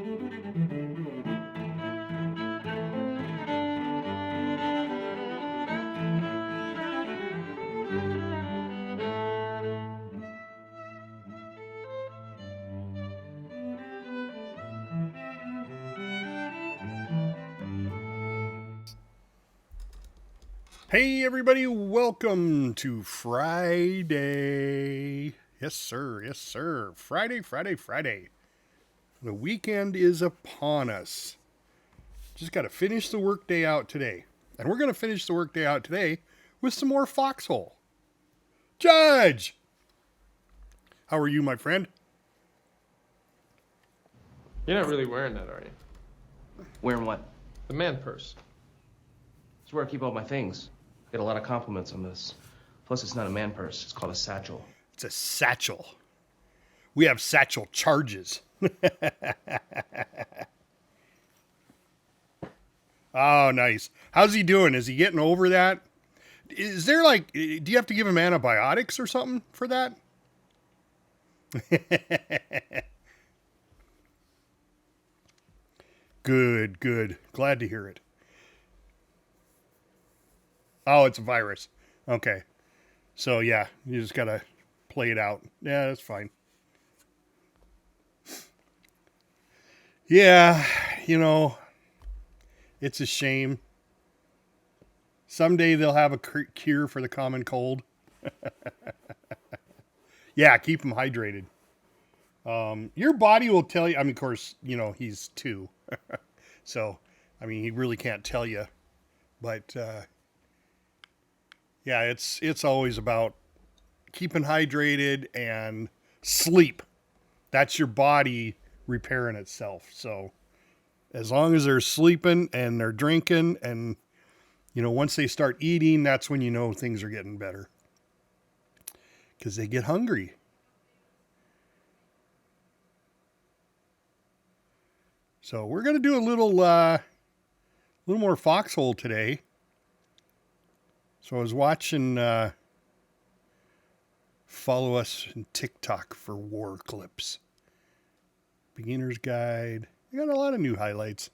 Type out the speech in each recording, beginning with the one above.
Hey everybody, welcome to Friday. Yes sir, yes sir. Friday. The weekend is upon us. Just got to finish the workday out today. And we're going to finish the workday out today with some more Foxhole. Judge! How are you, my friend? You're not really wearing that, are you? Wearing what? The man purse. It's where I keep all my things. Get a lot of compliments on this. Plus, it's not a man purse. It's called a satchel. It's a satchel. We have satchel charges. Oh, nice. How's he doing? Is he getting over that? Is there do you have to give him antibiotics or something for that? Good. Glad to hear it. Oh, it's a virus. Okay. So, yeah, you just got to play it out. Yeah, that's fine. Yeah, it's a shame. Someday they'll have a cure for the common cold. Yeah, keep him hydrated. Your body will tell you. I mean, of course, he's 2. So, I mean, he really can't tell you. But, yeah, it's always about keeping hydrated and sleep. That's your body repairing itself. So as long as they're sleeping and they're drinking and, once they start eating, that's when things are getting better. Because they get hungry. So we're going to do a little more Foxhole today. So I was watching, follow us in TikTok for war clips. Beginner's Guide. We got a lot of new highlights.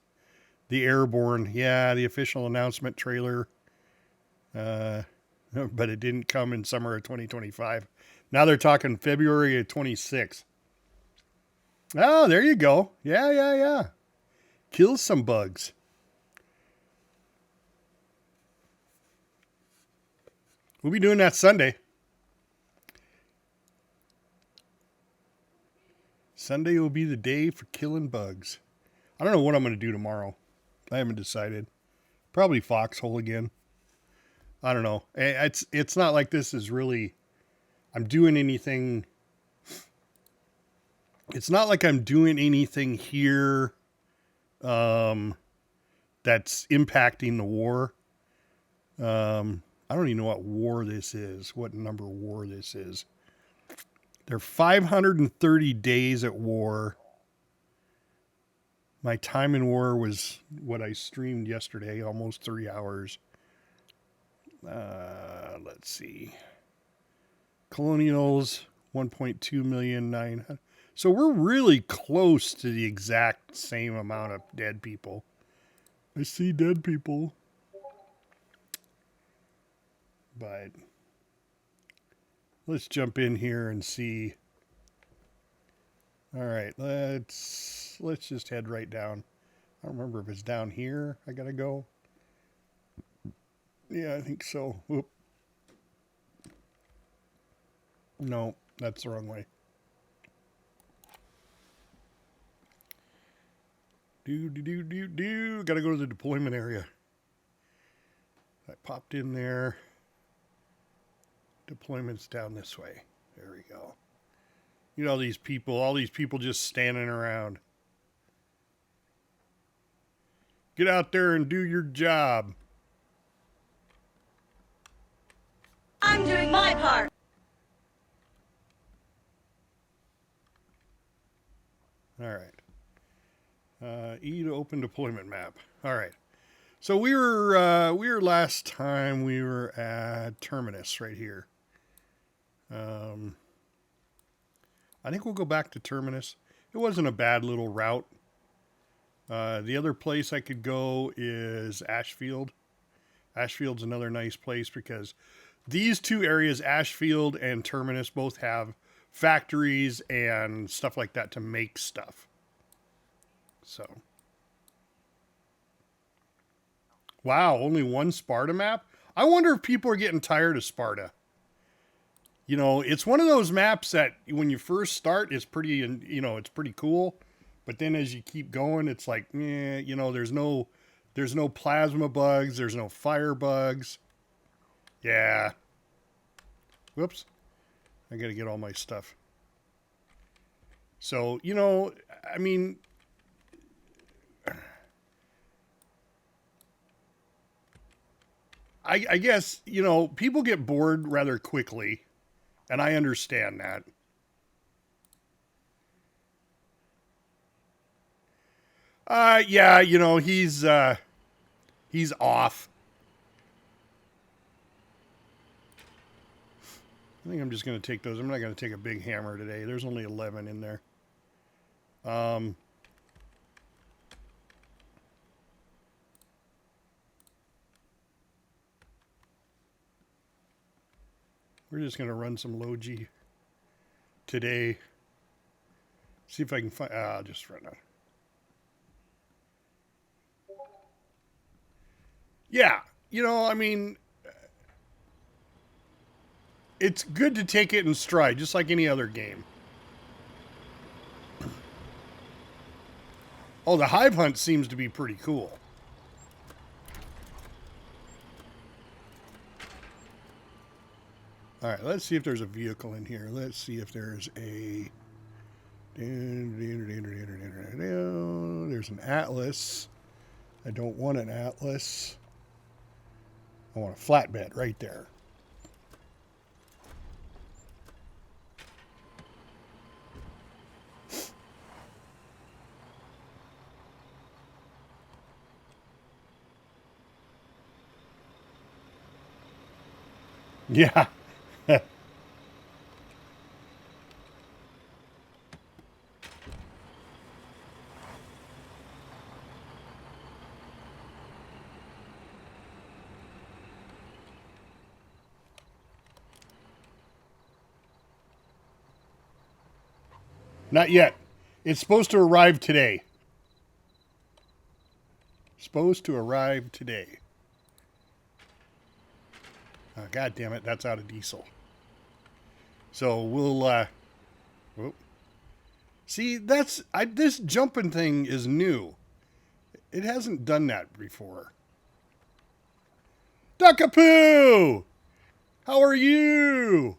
The Airborne, yeah, the official announcement trailer. But it didn't come in summer of 2025. Now they're talking February of 26. Oh, there you go. Yeah. Kills some bugs. We'll be doing that Sunday. Sunday will be the day for killing bugs. I don't know what I'm going to do tomorrow. I haven't decided. Probably Foxhole again. I don't know. It's not like this is really... I'm doing anything... It's not like I'm doing anything here that's impacting the war. I don't even know what war this is, what number war this is. They're 530 days at war. My time in war was what I streamed yesterday, almost 3 hours. Let's see. Colonials, 1.2 million, 900. So we're really close to the exact same amount of dead people. I see dead people. But let's jump in here and see. All right, let's just head right down. I don't remember if it's down here. I gotta go. Yeah, I think so. Whoop. No, that's the wrong way. Gotta go to the deployment area. I popped in there. Deployment's down this way. There we go. All these people just standing around. Get out there and do your job. I'm doing my part. All right. E to open deployment map. All right. So we were last time we were at Terminus right here. I think we'll go back to Terminus. It wasn't a bad little route. The other place I could go is Ashfield. Ashfield's another nice place because these two areas, Ashfield and Terminus, both have factories and stuff like that to make stuff. So, wow, only one Sparta map? I wonder if people are getting tired of Sparta. You know, it's one of those maps that when you first start, it's pretty, you know, it's pretty cool. But then as you keep going, it's like, you know, there's no plasma bugs. There's no fire bugs. Yeah. Whoops. I got to get all my stuff. So, you know, I mean, I guess, you know, people get bored rather quickly. And I understand that. Yeah, you know, he's off. I think I'm just going to take those. I'm not going to take a big hammer today. There's only 11 in there. We're just going to run some Logi today. See if I can find... I'll just run out. Yeah, you know, I mean, it's good to take it in stride, just like any other game. Oh, the hive hunt seems to be pretty cool. All right, let's see if there's a vehicle in here. Let's see if there's a... There's an Atlas. I don't want an Atlas. I want a flatbed right there. Yeah. Not yet. It's supposed to arrive today. Supposed to arrive today. Oh, God damn it, that's out of diesel. So we'll, whoop. See, this jumping thing is new. It hasn't done that before. Duckapoo! How are you?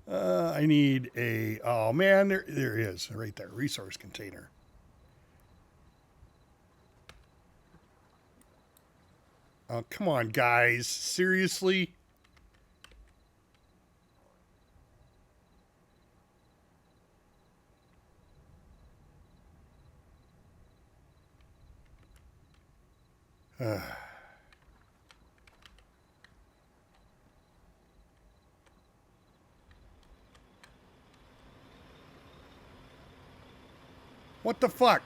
I need a... Oh, man, there is. Right there. Resource container. Oh, come on, guys. Seriously? What the fuck?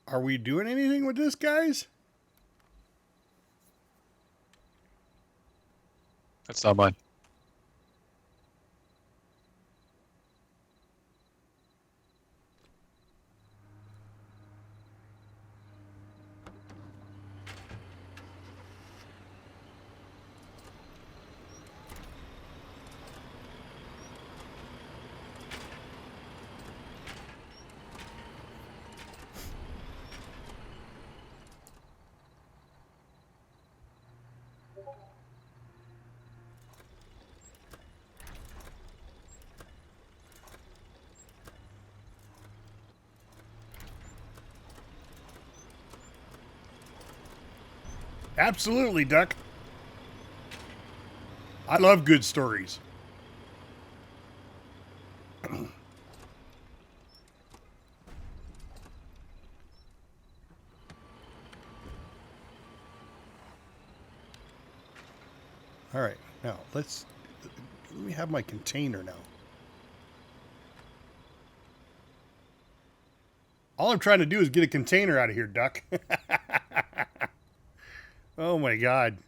Are we doing anything with this, guys? That's not mine. Absolutely, Duck. I love good stories. All right, now let me have my container now. All I'm trying to do is get a container out of here, Duck. Oh my God.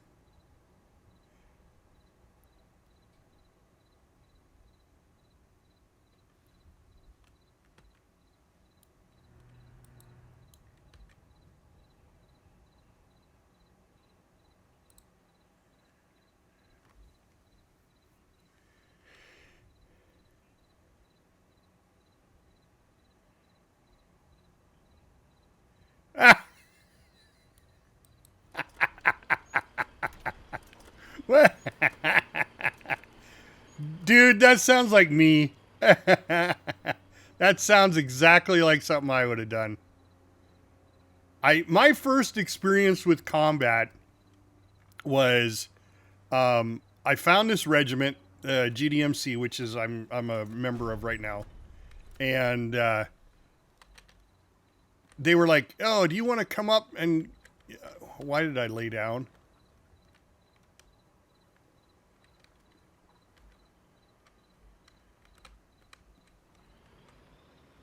What? Dude, that sounds like me. That sounds exactly like something I would have done. My first experience with combat was I found this regiment, GDMC, which is I'm a member of right now, and they were like, "Oh, do you want to come up and?" Why did I lay down?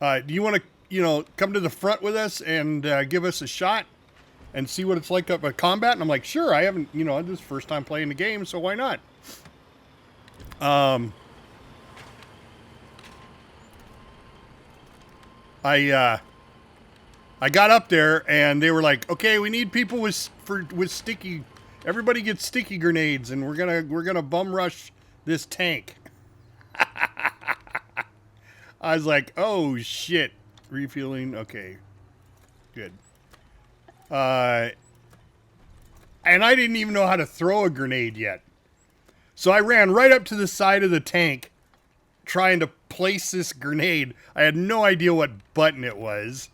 Do you want to, come to the front with us and give us a shot and see what it's like up at combat? And I'm like, sure. I haven't, this is the first time playing the game, so why not? I got up there and they were like, okay, we need people with sticky. Everybody gets sticky grenades, and we're gonna bum rush this tank. I was like, oh shit. Refueling, okay. Good. And I didn't even know how to throw a grenade yet. So I ran right up to the side of the tank trying to place this grenade. I had no idea what button it was.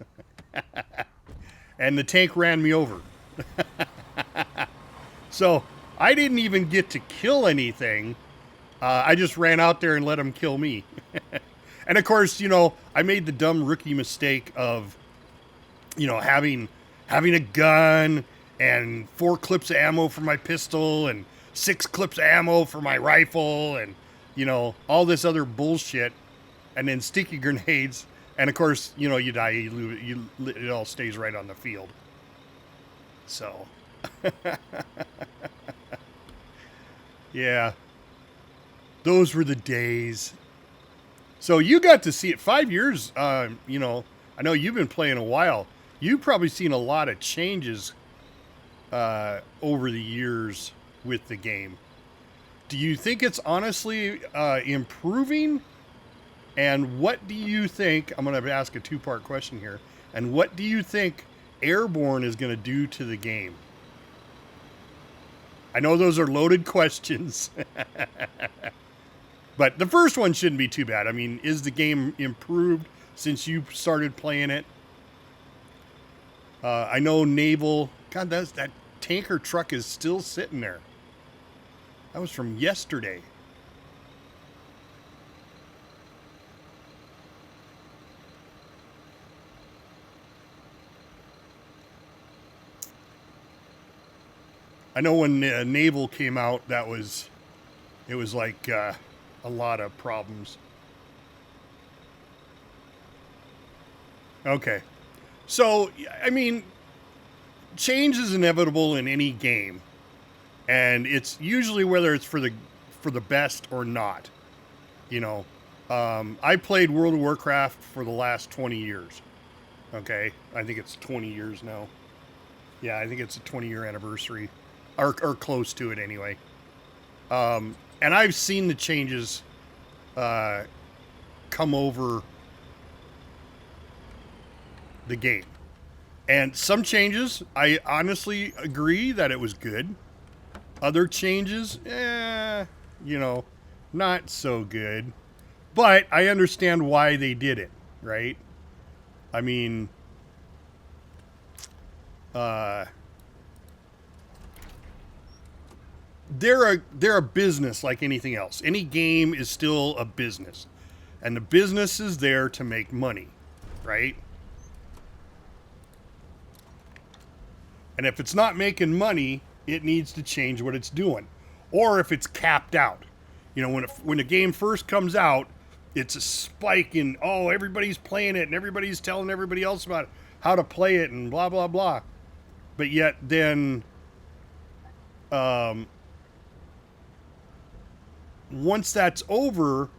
And the tank ran me over. So I didn't even get to kill anything. I just ran out there and let them kill me. And of course, I made the dumb rookie mistake of, having a gun and 4 clips of ammo for my pistol and 6 clips of ammo for my rifle and, all this other bullshit, and then sticky grenades. And of course, you die, it all stays right on the field. So, yeah, those were the days. So you got to see it 5 years. I know you've been playing a while. You've probably seen a lot of changes over the years with the game. Do you think it's honestly improving? And what do you think? I'm going to ask a 2-part question here. And what do you think Airborne is going to do to the game? I know those are loaded questions. But the first one shouldn't be too bad. I mean, is the game improved since you started playing it? I know Naval... God, that tanker truck is still sitting there. That was from yesterday. I know when Naval came out, it was like... a lot of problems. Okay. So, I mean, change is inevitable in any game. And it's usually whether it's for the best or not. I played World of Warcraft for the last 20 years. Okay? I think it's 20 years now. Yeah, I think it's a 20-year anniversary. Or close to it anyway. And I've seen the changes come over the game. And some changes, I honestly agree that it was good. Other changes, not so good. But I understand why they did it, right? I mean, they're a business like anything else. Any game is still a business, and the business is there to make money, right? And if it's not making money, it needs to change what it's doing, or if it's capped out. You know, when a game first comes out, it's a spike in, oh, everybody's playing it and everybody's telling everybody else about how to play it and blah blah blah. But yet then, once that's over,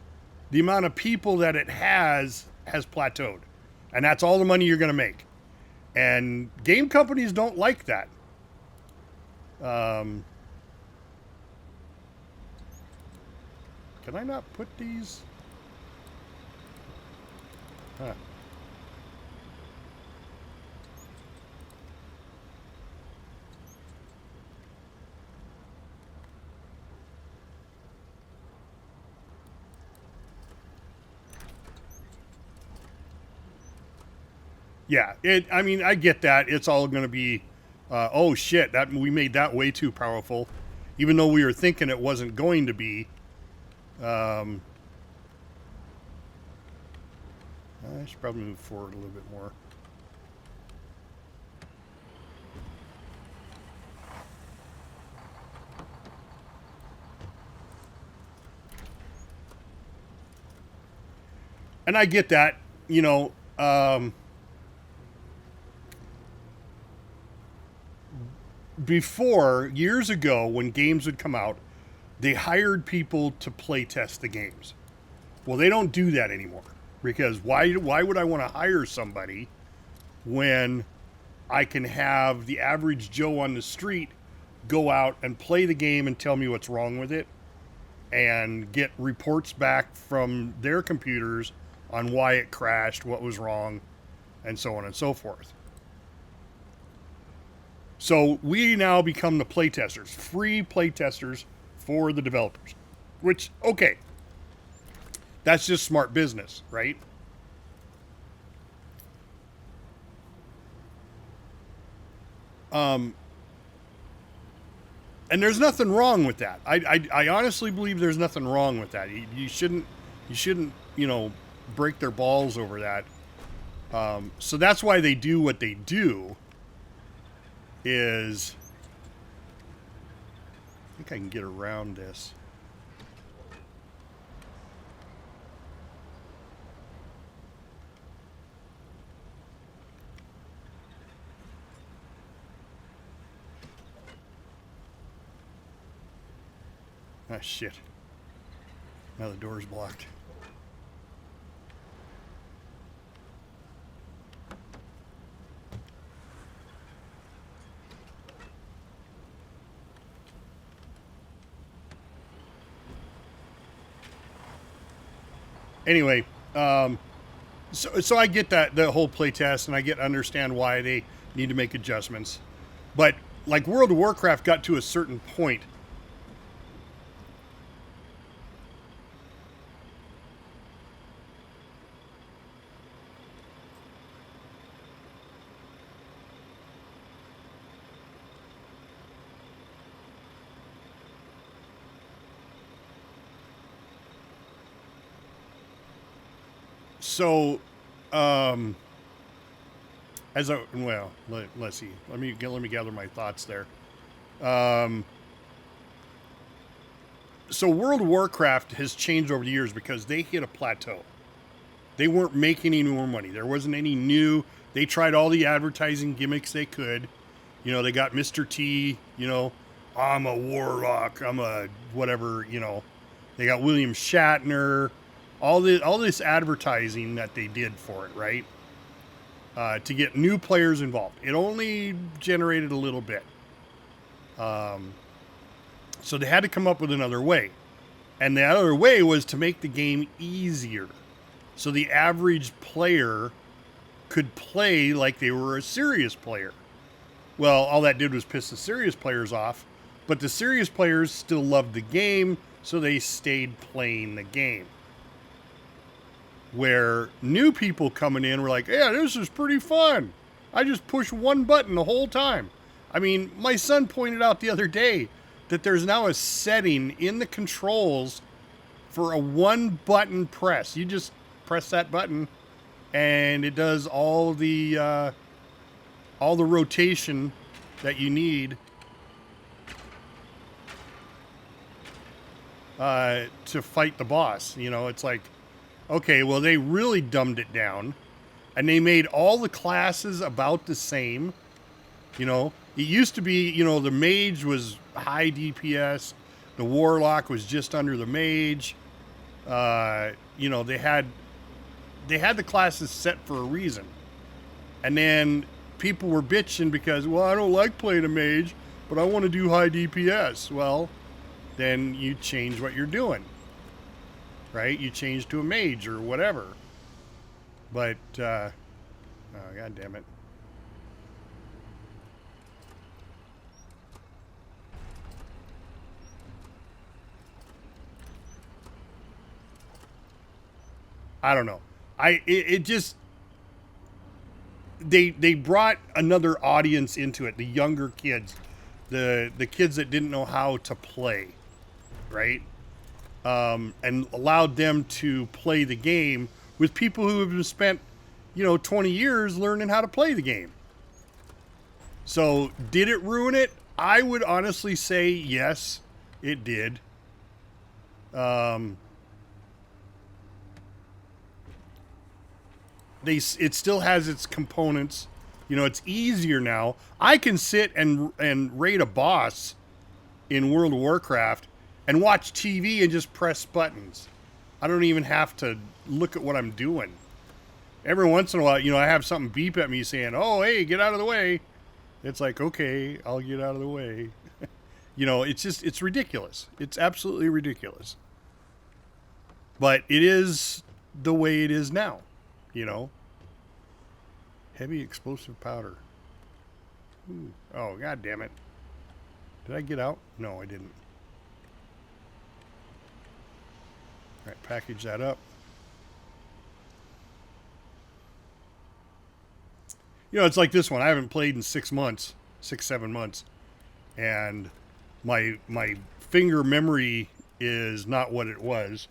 the amount of people that it has plateaued, and that's all the money you're going to make. And game companies don't like that. Can I not put these? Huh. Yeah, I mean, I get that. It's all going to be, oh shit, that we made that way too powerful, even though we were thinking it wasn't going to be. I should probably move forward a little bit more. And I get that, you know, before, years ago, when games would come out, they hired people to play test the games. Well, they don't do that anymore, because why would I want to hire somebody when I can have the average Joe on the street go out and play the game and tell me what's wrong with it and get reports back from their computers on why it crashed, what was wrong, and so on and so forth. So we now become the playtesters, free playtesters for the developers, which, okay, that's just smart business, right? And there's nothing wrong with that. I honestly believe there's nothing wrong with that. You shouldn't, you know, break their balls over that. So that's why they do what they do. Is, I think I can get around this. Ah, shit. Now the door's blocked. Anyway, so I get that, the whole playtest, and I understand why they need to make adjustments. But like World of Warcraft got to a certain point. So, let's see. Let me gather my thoughts there. So World of Warcraft has changed over the years because they hit a plateau. They weren't making any more money. There wasn't any new. They tried all the advertising gimmicks they could. You know, they got Mr. T, you know, I'm a warlock, I'm a whatever, you know. They got William Shatner. All this advertising that they did for it, right? To get new players involved. It only generated a little bit. So they had to come up with another way. And the other way was to make the game easier. So the average player could play like they were a serious player. Well, all that did was piss the serious players off. But the serious players still loved the game, so they stayed playing the game. Where new people coming in were like, yeah, this is pretty fun. I just push one button the whole time. I mean, my son pointed out the other day that there's now a setting in the controls for a one button press. You just press that button and it does all the rotation that you need to fight the boss. You know, it's like, okay, well, they really dumbed it down and they made all the classes about the same. You know, it used to be, you know, the mage was high DPS, the warlock was just under the mage. You know, they had the classes set for a reason. And then people were bitching because, well, I don't like playing a mage, but I want to do high DPS. Well, then you change what you're doing, right? You change to a mage or whatever. But, oh, God damn it. I don't know. It just, they brought another audience into it, the younger kids, the kids that didn't know how to play, right? And allowed them to play the game with people who have spent, you know, 20 years learning how to play the game. So did it ruin it? I would honestly say yes, it did. It still has its components. You know, it's easier now. I can sit and raid a boss in World of Warcraft and watch TV and just press buttons. I don't even have to look at what I'm doing. Every once in a while, you know, I have something beep at me saying, oh, hey, get out of the way. It's like, okay, I'll get out of the way. You know, it's just, it's ridiculous. It's absolutely ridiculous. But it is the way it is now. You know, heavy explosive powder. Ooh. Oh, God damn it. Did I get out? No, I didn't. All right, package that up. You know, it's like this one. I haven't played in 6 months, 7 months. And my finger memory is not what it was,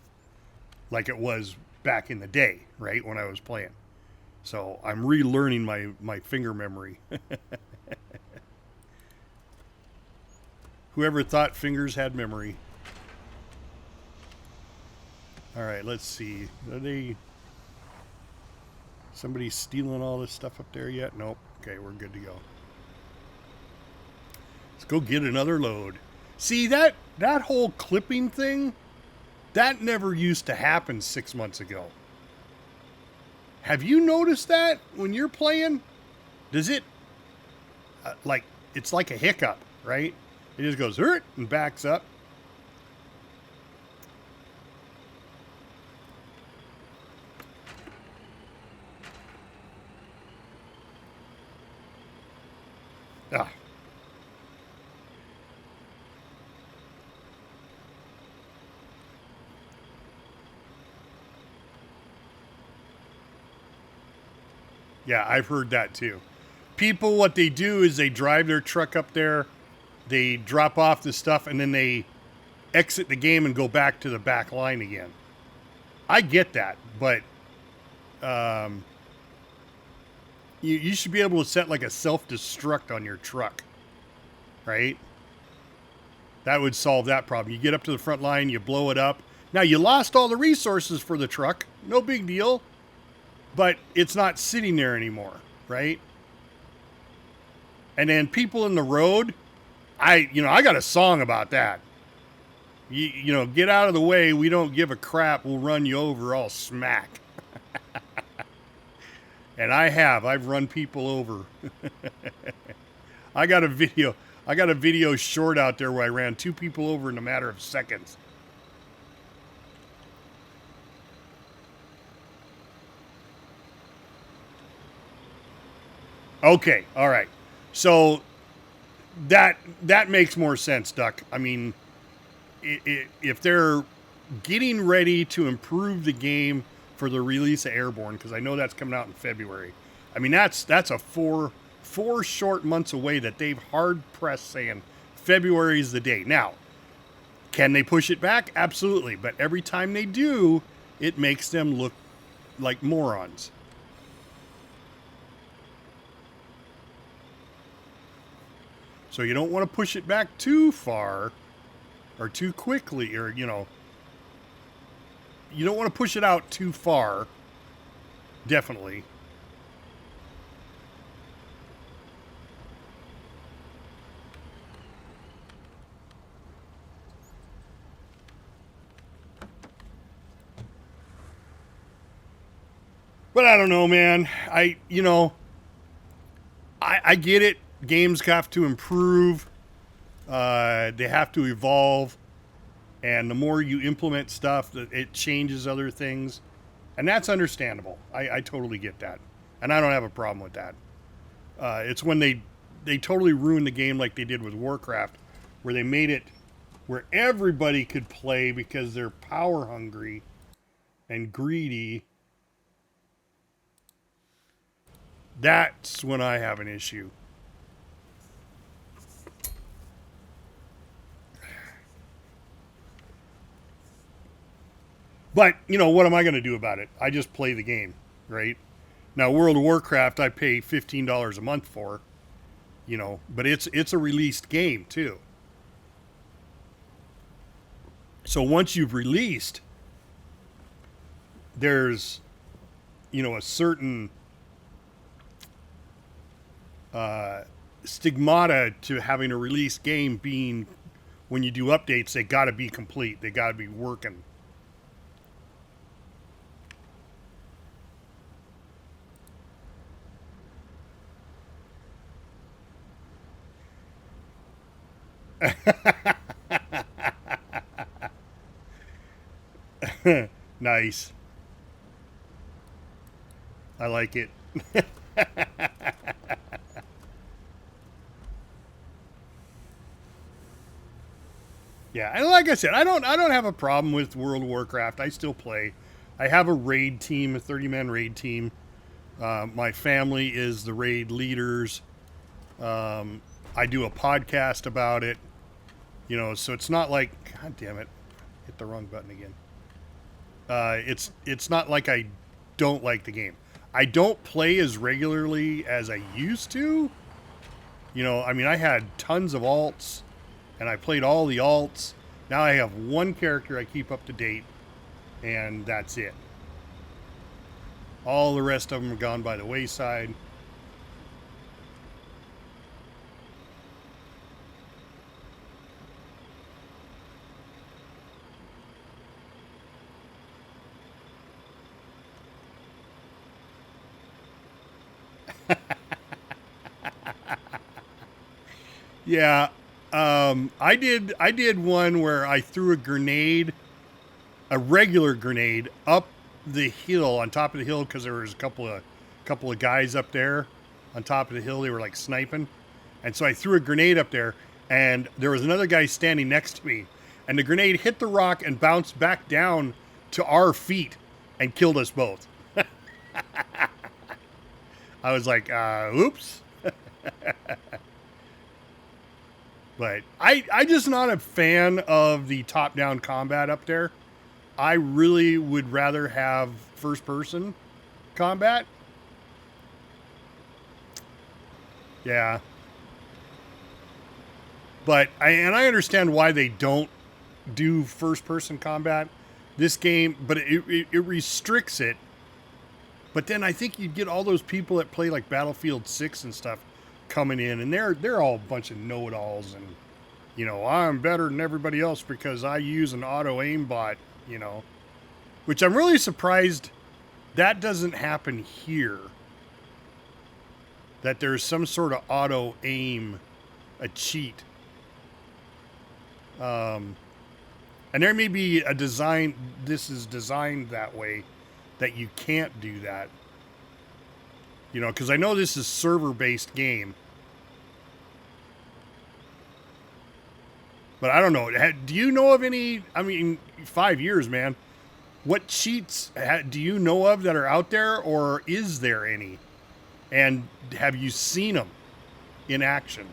like it was back in the day, right, when I was playing. So I'm relearning my finger memory. Whoever thought fingers had memory? All right, let's see. Are somebody stealing all this stuff up there yet? Nope. Okay, we're good to go. Let's go get another load. See, that whole clipping thing, that never used to happen 6 months ago. Have you noticed that when you're playing? Does it, like, it's like a hiccup, right? It just goes, hurt, and backs up. Ah. Yeah, I've heard that too. People, what they do is they drive their truck up there, they drop off the stuff, and then they exit the game and go back to the back line again. I get that, but you should be able to set like a self-destruct on your truck, right? That would solve that problem. You get up to the front line, you blow it up. Now, you lost all the resources for the truck. No big deal. But it's not sitting there anymore, right? And then people in the road, I got a song about that. You know, get out of the way. We don't give a crap. We'll run you over all smack. And I've run people over. I got a video short out there where I ran 2 people over in a matter of seconds. Okay, all right. So that makes more sense, Duck. I mean, if they're getting ready to improve the game for the release of Airborne, because I know that's coming out in February. I mean, that's a four short months away that they've hard pressed saying February is the date. Now, can they push it back? Absolutely. But every time they do, it makes them look like morons. So you don't want to push it back too far or too quickly, or, you know, you don't want to push it out too far. Definitely. But I don't know, man. I get it. Games have to improve. They have to evolve. And the more you implement stuff, it changes other things. And that's understandable. I totally get that. And I don't have a problem with that. It's when they totally ruined the game like they did with Warcraft, where they made it where everybody could play because they're power hungry and greedy. That's when I have an issue. But, you know, what am I going to do about it? I just play the game, right? Now, World of Warcraft, I pay $15 a month for, you know, but it's a released game, too. So once you've released, there's, you know, a certain stigmata to having a released game being, when you do updates, they got to be complete. They got to be working. Nice. I like it. Yeah, and like I said, I don't have a problem with World of Warcraft. I still play. I have a raid team, a 30-man raid team. My family is the raid leaders. I do a podcast about it. You know, so it's not like, God damn it, hit the wrong button again. It's not like I don't like the game. I don't play as regularly as I used to. You know, I mean, I had tons of alts, and I played all the alts. Now I have one character I keep up to date, and that's it. All the rest of them have gone by the wayside. Yeah, I did one where I threw a grenade, a regular grenade, up the hill, on top of the hill, because there was a couple of guys up there on top of the hill. They were like sniping, and so I threw a grenade up there, and there was another guy standing next to me, and the grenade hit the rock and bounced back down to our feet and killed us both. I was like, oops. But I just not a fan of the top-down combat up there. I really would rather have first-person combat. Yeah. But I understand why they don't do first-person combat this game, but it restricts it. But then I think you'd get all those people that play like Battlefield 6 and stuff coming in, and they're all a bunch of know-it-alls, and, you know, I'm better than everybody else because I use an auto aim bot, you know, which I'm really surprised that doesn't happen here, that there's some sort of auto aim, a cheat. And there may be a design, this is designed that way, that you can't do that. You know, because I know this is server-based game. But I don't know. Do you know of any, I mean, 5 years, man. What cheats do you know of that are out there, or is there any? And have you seen them in action?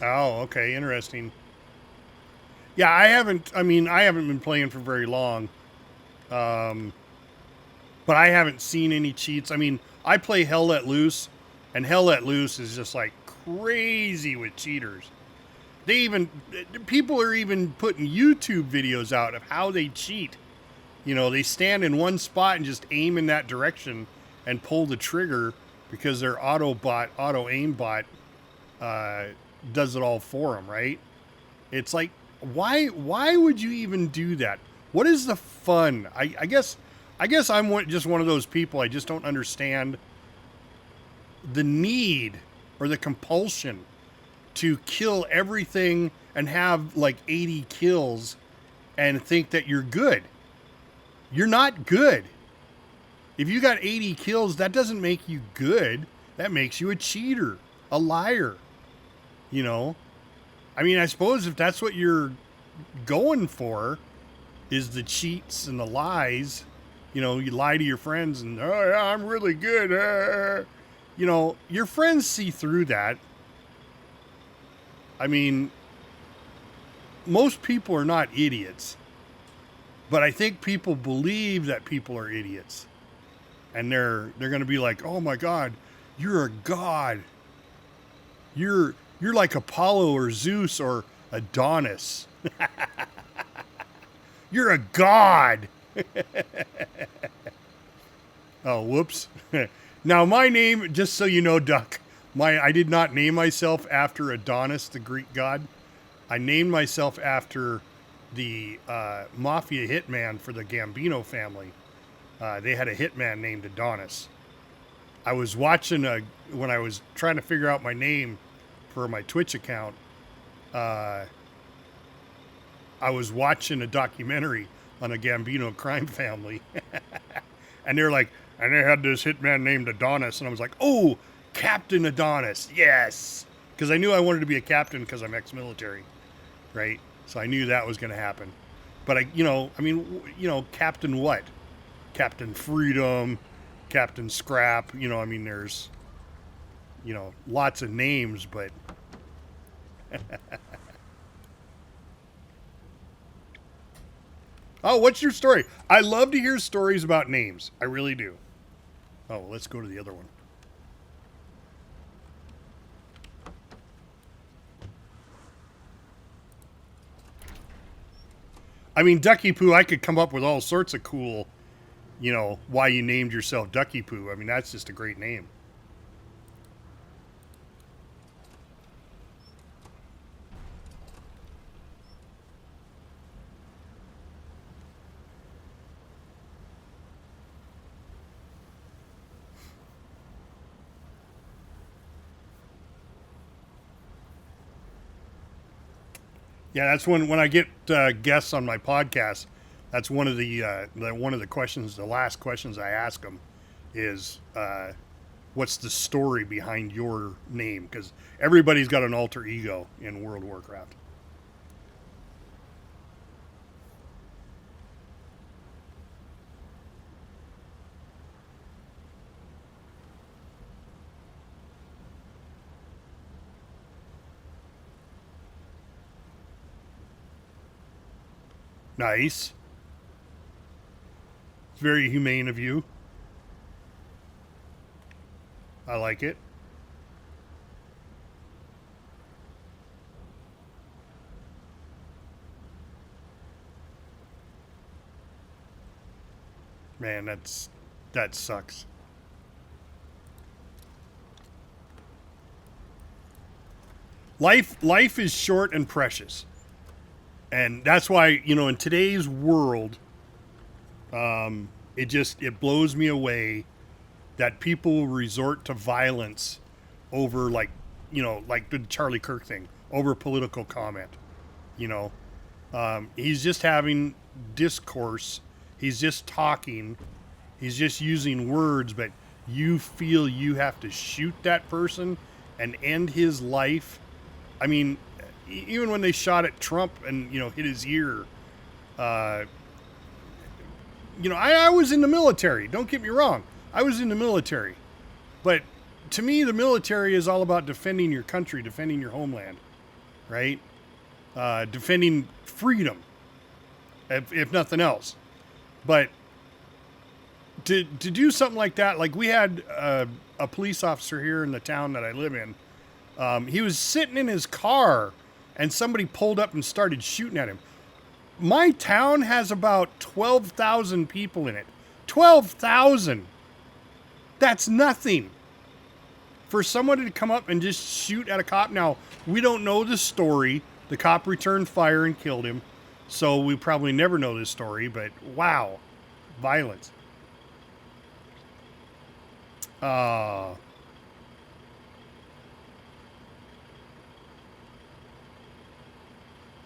Oh, okay, interesting. Yeah, I haven't. I mean, I haven't been playing for very long, but I haven't seen any cheats. I mean, I play Hell Let Loose, and Hell Let Loose is just like crazy with cheaters. They even people are even putting YouTube videos out of how they cheat. You know, they stand in one spot and just aim in that direction and pull the trigger because their auto aim bot does it all for them, right? It's like, why would you even do that? What is the fun? I guess I'm just one of those people. I just don't understand the need or the compulsion to kill everything and have like 80 kills and think that you're good. You're not good. If you got 80 kills, that doesn't make you good. That makes you a cheater, a liar. You know? I mean, I suppose if that's what you're going for, is the cheats and the lies, you know, you lie to your friends and, oh, yeah, I'm really good. You know, your friends see through that. I mean, most people are not idiots. But I think people believe that people are idiots. And they're going to be like, "Oh my God, you're a god. You're like Apollo or Zeus or Adonis. You're a god." Oh, whoops. Now my name, just so you know, Duck, I did not name myself after Adonis, the Greek god. I named myself after the mafia hitman for the Gambino family. They had a hitman named Adonis. I was watching when I was trying to figure out my name for my Twitch account. I was watching a documentary on a Gambino crime family, and they're like, and they had this hitman named Adonis, and I was like, oh, Captain Adonis, yes, because I knew I wanted to be a captain because I'm ex-military, right? So I knew that was going to happen. But Captain what? Captain Freedom, Captain Scrap, there's, lots of names, but oh, what's your story? I love to hear stories about names. I really do. Oh, let's go to the other one. I mean, Ducky Poo, I could come up with all sorts of cool, why you named yourself Ducky Poo. I mean, that's just a great name. Yeah, that's when I get guests on my podcast. That's one of the questions. The last questions I ask them is, "What's the story behind your name?" Because everybody's got an alter ego in World of Warcraft. Nice. It's very humane of you. I like it. Man, that sucks. Life is short and precious. And that's why, in today's world, it blows me away that people resort to violence over like the Charlie Kirk thing, over political comment. He's just having discourse. He's just talking. He's just using words, but you feel you have to shoot that person and end his life. I mean, even when they shot at Trump and, hit his ear, I was in the military. Don't get me wrong. I was in the military. But to me, the military is all about defending your country, defending your homeland. right? Defending freedom, if nothing else. But to do something like that, like we had a police officer here in the town that I live in. He was sitting in his car and somebody pulled up and started shooting at him. My town has about 12,000 people in it. 12,000! That's nothing. For someone to come up and just shoot at a cop. Now, we don't know the story. The cop returned fire and killed him. So we probably never know this story, but wow. Violence.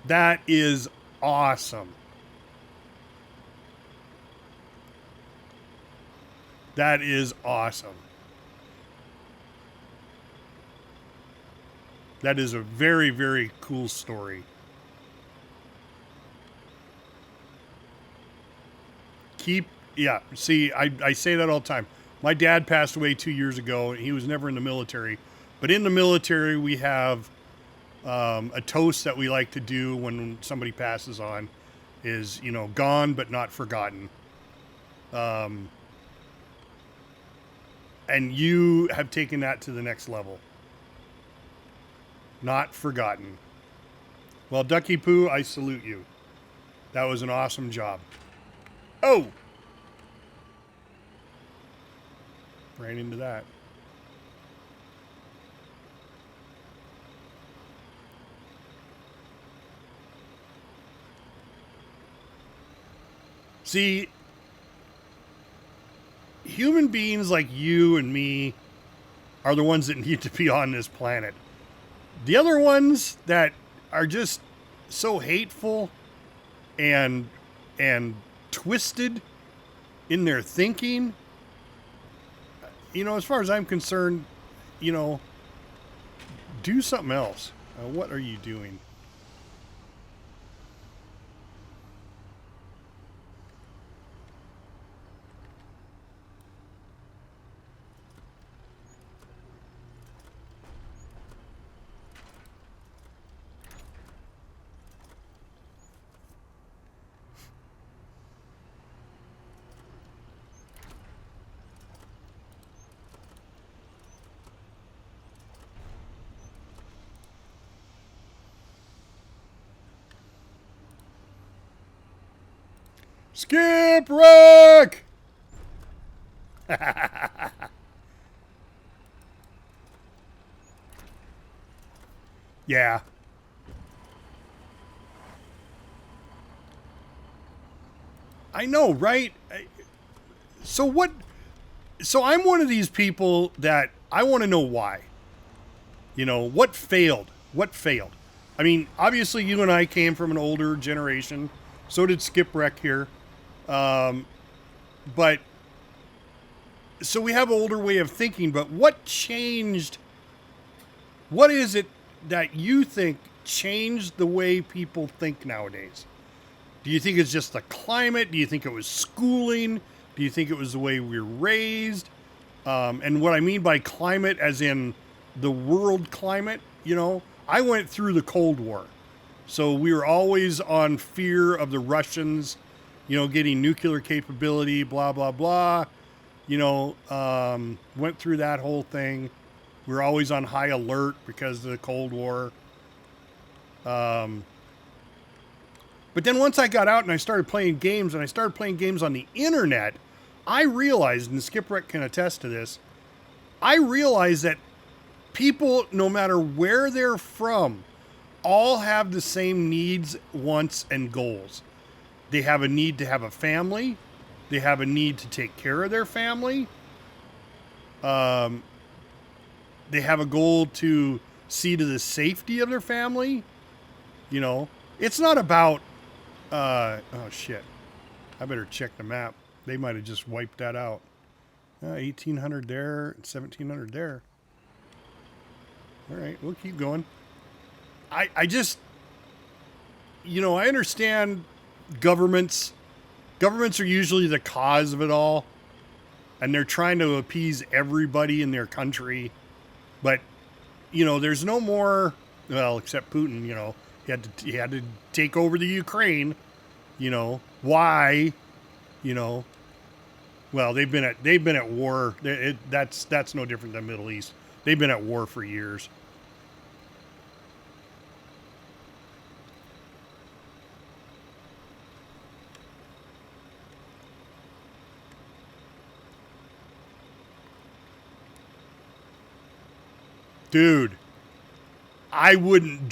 That is awesome. That is awesome. That is a very, very cool story. See, I say that all the time. My dad passed away 2 years ago. He was never in the military. But in the military, we have a toast that we like to do when somebody passes on is, gone but not forgotten. And you have taken that to the next level. Not forgotten. Well, Ducky Poo, I salute you. That was an awesome job. Oh! Ran into that. See, human beings like you and me are the ones that need to be on this planet. The other ones that are just so hateful and twisted in their thinking, as far as I'm concerned, do something else. What are you doing? Skipwreck! Yeah. I know, right? So I'm one of these people that I want to know why. What failed? What failed? I mean, obviously you and I came from an older generation. So did Skipwreck here. But so we have an older way of thinking, but what changed? What is it that you think changed the way people think nowadays? Do you think it's just the climate? Do you think it was schooling? Do you think it was the way we were raised? And what I mean by climate as in the world climate, I went through the Cold War. So we were always on fear of the Russians, getting nuclear capability, blah, blah, blah. Went through that whole thing. We were always on high alert because of the Cold War. But then once I got out and I started playing games, and I started playing games on the internet, I realized, and Skipwreck can attest to this, I realized that people, no matter where they're from, all have the same needs, wants, and goals. They have a need to have a family. They have a need to take care of their family. They have a goal to see to the safety of their family. It's not about, oh shit. I better check the map. They might have just wiped that out. 1,800 there, 1,700 there. All right, we'll keep going. I just, I understand governments. Governments are usually the cause of it all. And they're trying to appease everybody in their country. But, there's no more Well, except Putin, he had to take over the Ukraine. Why? Well, they've been at war. That's no different than Middle East. They've been at war for years. Dude, I would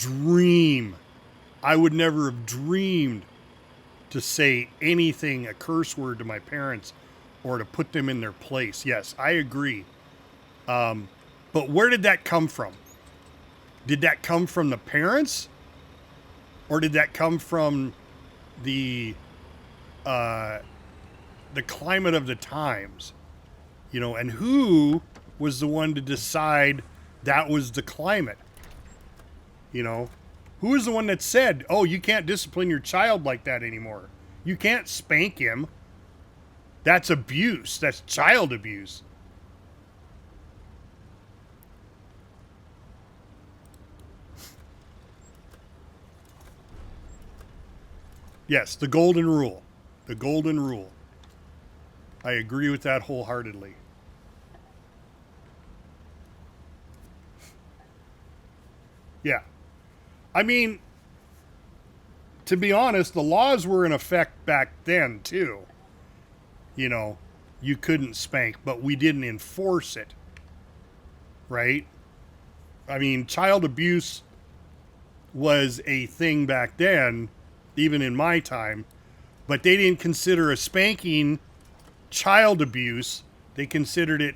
never have dreamed to say anything, a curse word to my parents or to put them in their place. Yes, I agree. But where did that come from? Did that come from the parents? Or did that come from the climate of the times? And who was the one to decide that was the climate? Who was the one that said, oh, you can't discipline your child like that anymore? You can't spank him. That's abuse. That's child abuse. Yes, the golden rule. The golden rule. I agree with that wholeheartedly. Yeah. I mean, to be honest, the laws were in effect back then, too. You couldn't spank, but we didn't enforce it. Right? I mean, child abuse was a thing back then, even in my time, but they didn't consider a spanking child abuse. They considered it,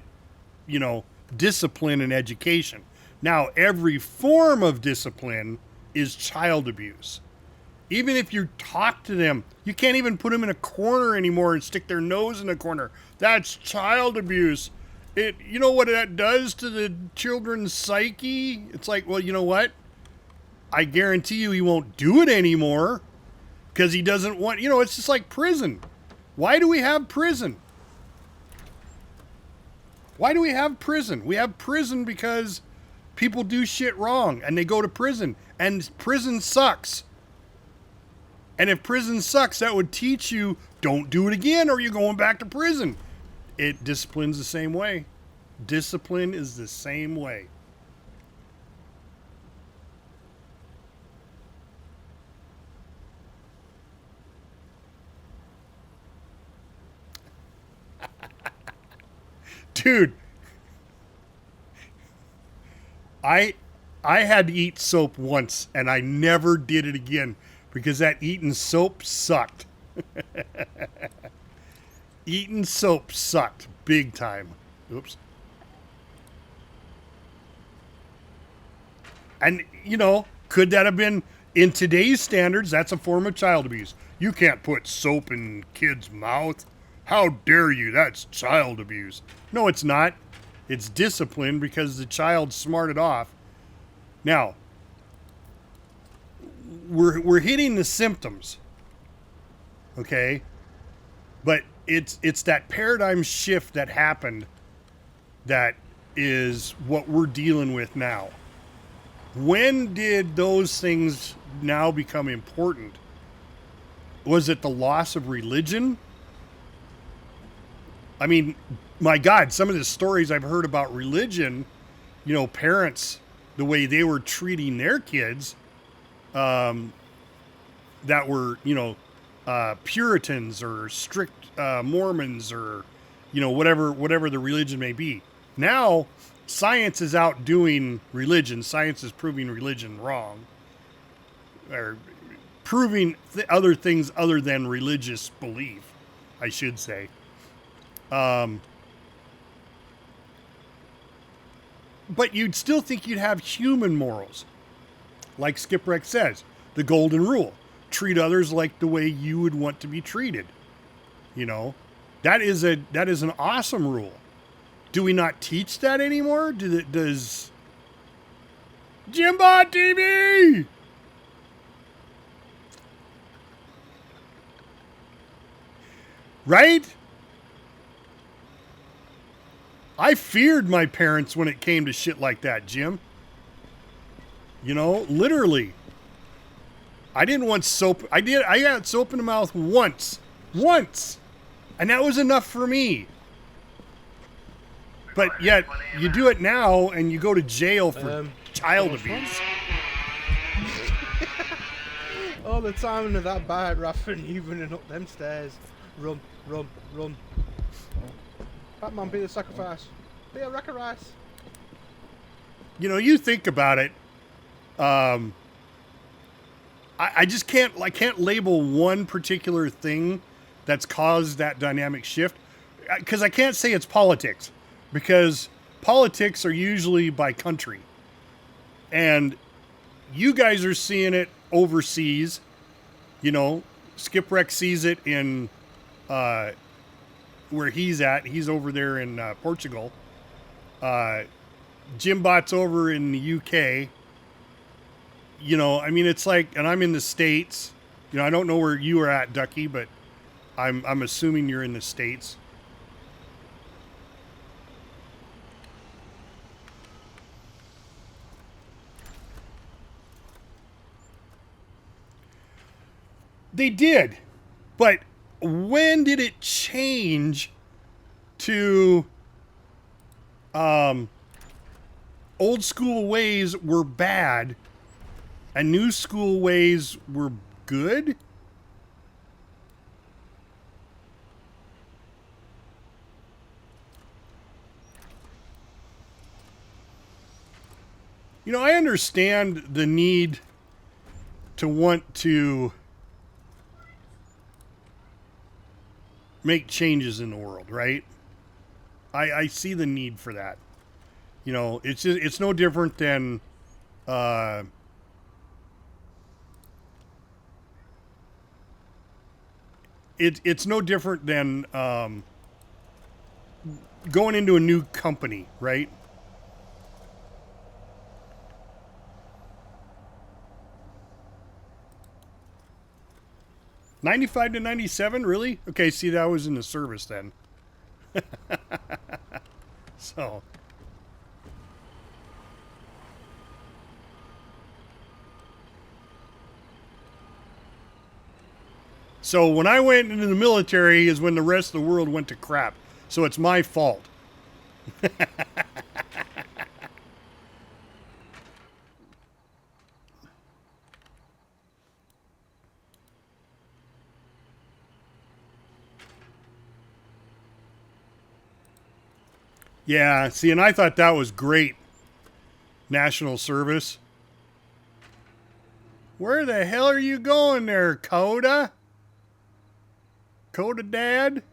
discipline and education. Now, every form of discipline is child abuse. Even if you talk to them, you can't even put them in a corner anymore and stick their nose in a corner. That's child abuse. You know what that does to the children's psyche? It's like, well, you know what? I guarantee you he won't do it anymore because he doesn't want, it's just like prison. Why do we have prison? Why do we have prison? We have prison because people do shit wrong and they go to prison, and prison sucks. And if prison sucks, that would teach you, don't do it again or you're going back to prison. It disciplines the same way. Discipline is the same way. Dude, I had to eat soap once and I never did it again because that eating soap sucked. Eating soap sucked big time. Oops. And, could that have been, in today's standards, that's a form of child abuse. You can't put soap in kids' mouth. How dare you? That's child abuse. No, it's not. It's discipline because the child smarted off. Now, we're hitting the symptoms. Okay? But it's that paradigm shift that happened that is what we're dealing with now. When did those things now become important? Was it the loss of religion? I mean, my God, some of the stories I've heard about religion, parents, the way they were treating their kids, that were, Puritans or strict Mormons or, whatever the religion may be. Now, science is outdoing religion. Science is proving religion wrong. Or proving other things other than religious belief, I should say. But you'd still think you'd have human morals. Like Skipwreck says, the golden rule. Treat others like the way you would want to be treated. That is an awesome rule. Do we not teach that anymore? Does Jimbot TV? Right? I feared my parents when it came to shit like that, Jim. You know, literally. I didn't want soap. I got soap in the mouth once. Once. And that was enough for me. But yet, you do it now and you go to jail for child abuse. All the timing of that bite, Raffin, you running up them stairs. Run, run, run. Batman, be the sacrifice. Be a wreck of rice. You know, you think about it. I just can't. I can't label one particular thing that's caused that dynamic shift, because I can't say it's politics, because politics are usually by country, and you guys are seeing it overseas. You know, Skipwreck sees it in where he's at. He's over there in Portugal. Jimbot's over in the UK. You know, I mean, it's like, and I'm in the States. You know, I don't know where you are at, Ducky, but I'm assuming you're in the States. They did, but when did it change to old school ways were bad and new school ways were good? You know, I understand the need to want to make changes in the world, right? I see the need for that. You know, it's no different than it's no different than going into a new company, right? $95 to $97, really? Okay, see, that was in the service then. So when I went into the military is when the rest of the world went to crap. So it's my fault. Yeah, see, and I thought that was great. National service. Where the hell are you going there, Coda? Coda Dad?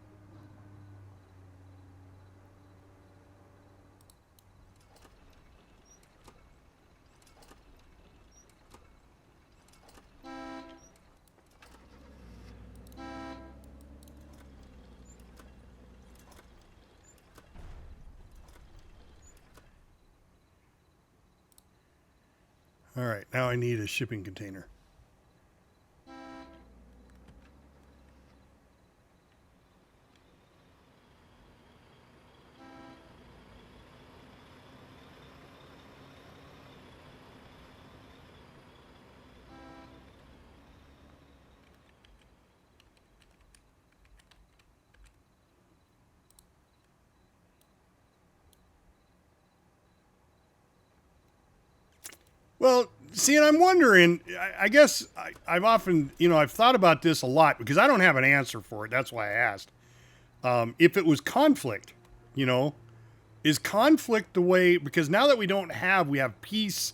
All right, now I need a shipping container. Well, see, and I'm wondering, I guess I've often, you know, I've thought about this a lot because I don't have an answer for it. That's why I asked. If it was conflict, you know, is conflict the way, because now that we have peace,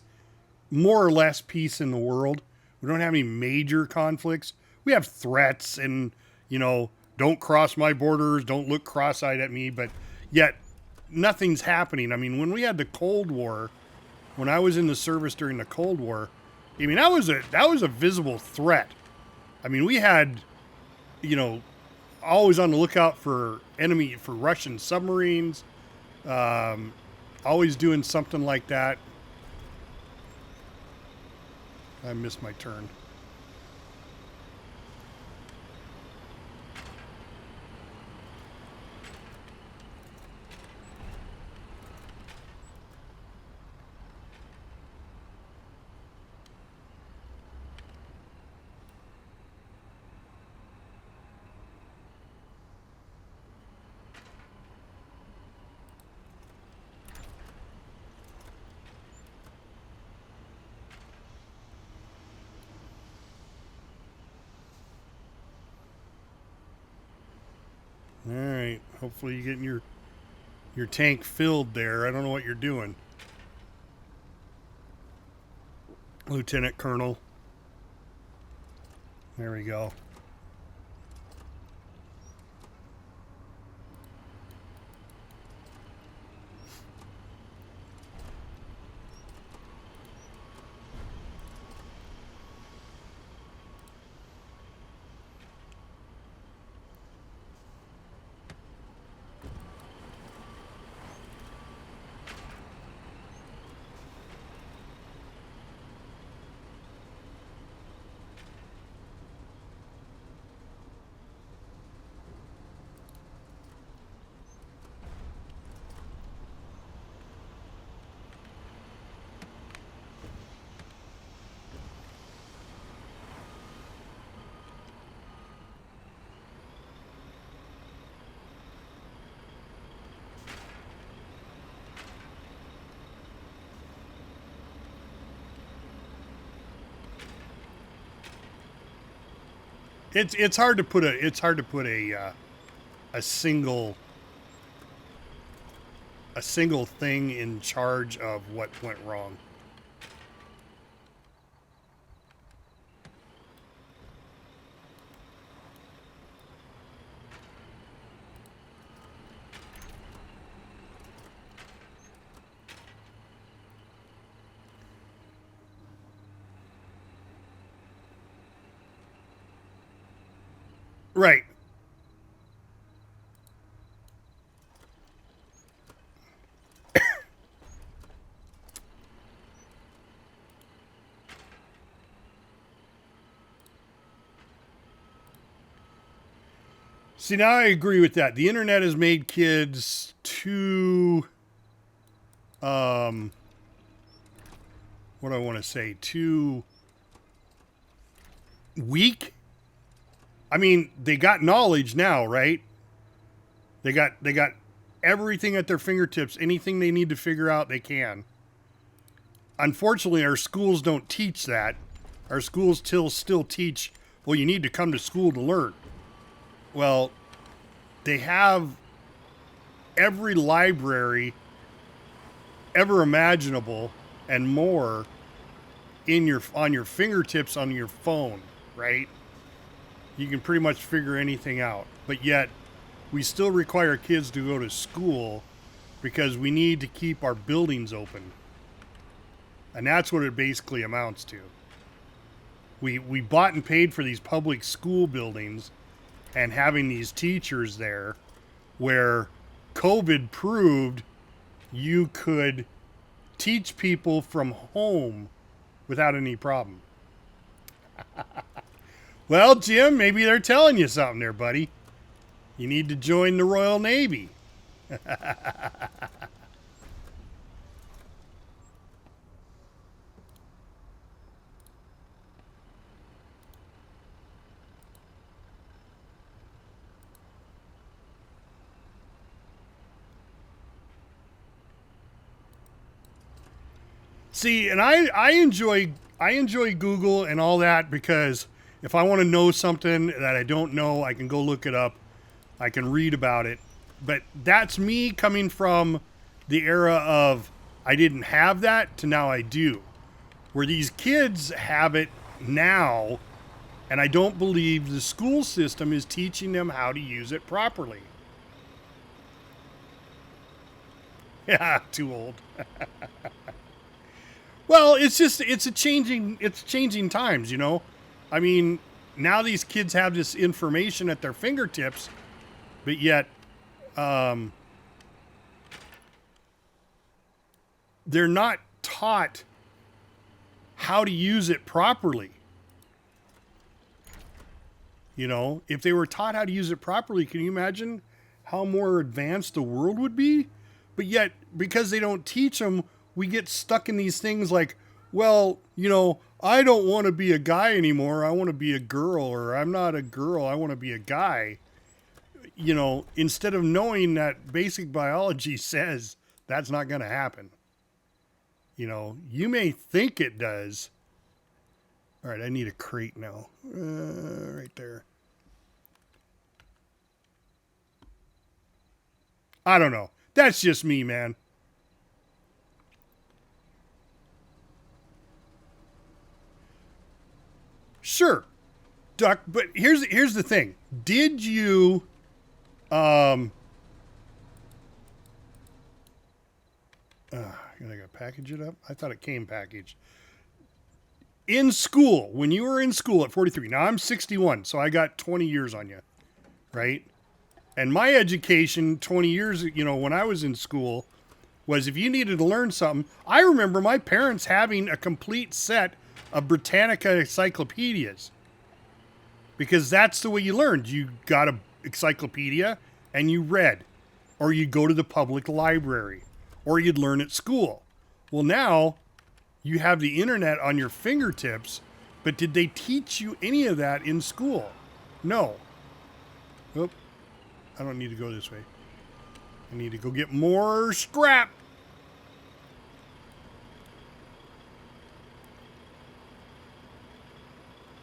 more or less peace in the world. We don't have any major conflicts. We have threats and, you know, don't cross my borders, don't look cross-eyed at me, but yet nothing's happening. I mean, when we had the Cold War, when I was in the service during the Cold War, I mean, that was a visible threat. I mean, we had, you know, always on the lookout for Russian submarines, always doing something like that. I missed my turn. right. Hopefully you're getting your tank filled there. I don't know what you're doing. Lieutenant Colonel. There we go. It's hard to put a single thing in charge of what went wrong. Right. See, now I agree with that. The internet has made kids too, what do I want to say, too weak. I mean, they got knowledge now, right? They got everything at their fingertips. Anything they need to figure out, they can. Unfortunately, our schools don't teach that. Our schools still teach, well, you need to come to school to learn. Well, they have every library ever imaginable and more on your fingertips on your phone, right? You can pretty much figure anything out. But yet, we still require kids to go to school because we need to keep our buildings open. And that's what it basically amounts to. We bought and paid for these public school buildings and having these teachers there where COVID proved you could teach people from home without any problem. Well, Jim, maybe they're telling you something there, buddy. You need to join the Royal Navy. See, and I enjoy Google and all that because if I want to know something that I don't know, I can go look it up. I can read about it. But that's me coming from the era of I didn't have that to now I do. Where these kids have it now, and I don't believe the school system is teaching them how to use it properly. Yeah, too old. Well, it's changing times, you know. I mean, now these kids have this information at their fingertips, but yet they're not taught how to use it properly. You know, if they were taught how to use it properly, can you imagine how more advanced the world would be? But yet, because they don't teach them, we get stuck in these things like, well, you know, I don't want to be a guy anymore. I want to be a girl, or I'm not a girl. I want to be a guy. You know, instead of knowing that basic biology says that's not going to happen. You know, you may think it does. All right, I need a crate now. Right there. I don't know. That's just me, man. Sure, Duck, but here's the thing. Did you I gotta package it up? I thought it came packaged. In school, when you were in school at 43, now I'm 61, so I got 20 years on you, right? And my education 20 years, when I was in school, was if you needed to learn something, I remember my parents having a complete set of Britannica encyclopedias. Because that's the way you learned. You got an encyclopedia and you read. Or you'd go to the public library. Or you'd learn at school. Well, now you have the internet on your fingertips, but did they teach you any of that in school? No. Oop. I don't need to go this way. I need to go get more scrap.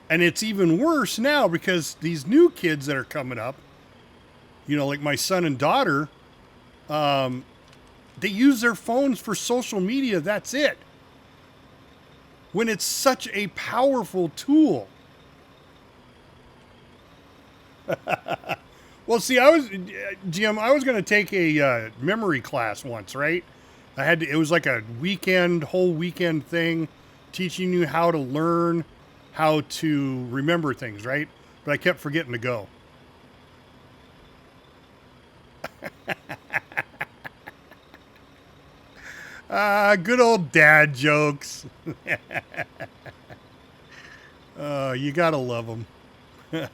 And it's even worse now because these new kids that are coming up, like my son and daughter, they use their phones for social media. That's it. When it's such a powerful tool. Well, see, Jim, I was going to take a memory class once, right? It was like a whole weekend thing, teaching you how to learn, how to remember things, right? But I kept forgetting to go. Good old dad jokes. You gotta love them. It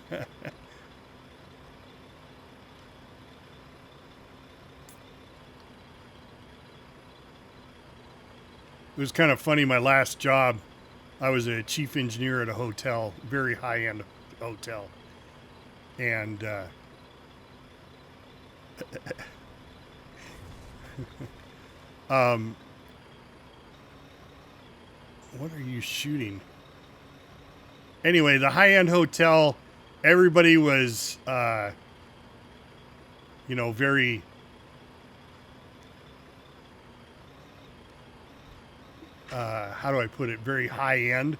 was kind of funny. My last job, I was a chief engineer at a hotel, very high-end hotel. And what are you shooting? Anyway, the high-end hotel, everybody was, very... how do I put it? Very high-end.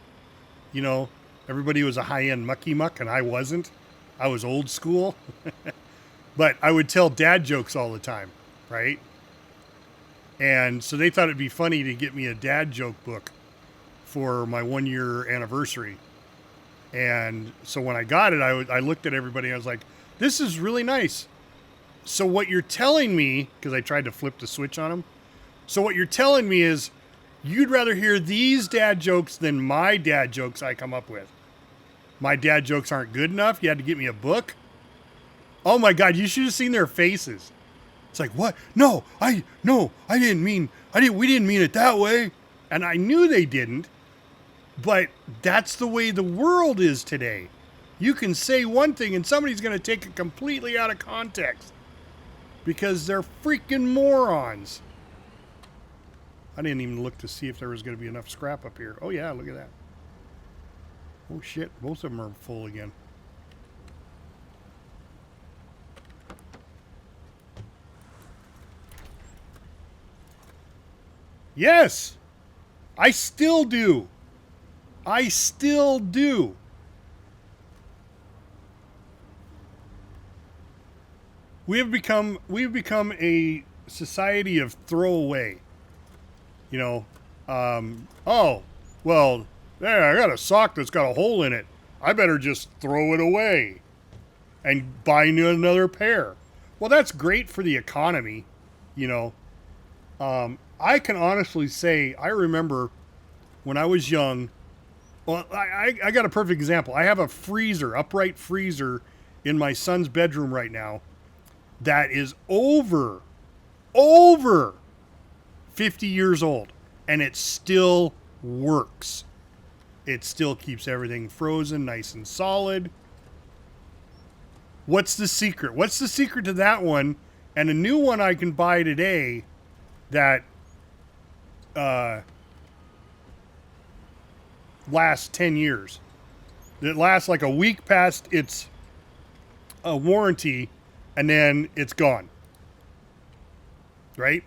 Everybody was a high-end mucky-muck, and I wasn't. I was old school. But I would tell dad jokes all the time, right? And so they thought it'd be funny to get me a dad joke book for my 1-year anniversary. And so when I got it, I looked at everybody and I was like, this is really nice. So what you're telling me, because I tried to flip the switch on them. So what you're telling me is you'd rather hear these dad jokes than my dad jokes I come up with. My dad jokes aren't good enough. You had to get me a book. Oh my God, you should have seen their faces. It's like, what? No, we didn't mean it that way. And I knew they didn't, but that's the way the world is today. You can say one thing and somebody's going to take it completely out of context because they're freaking morons. I didn't even look to see if there was going to be enough scrap up here. Oh yeah, look at that. Oh shit, both of them are full again. Yes, I still do. We've become a society of throwaway. Oh, well, there, I got a sock that's got a hole in it. I better just throw it away and buy another pair. Well, that's great for the economy, I can honestly say I remember when I was young. Well, I got a perfect example. I have a upright freezer in my son's bedroom right now that is over 50 years old, and it still works. It still keeps everything frozen, nice and solid. What's the secret? What's the secret to that one? And a new one I can buy today that lasts 10 years. It lasts like a week past its warranty, and then it's gone. right?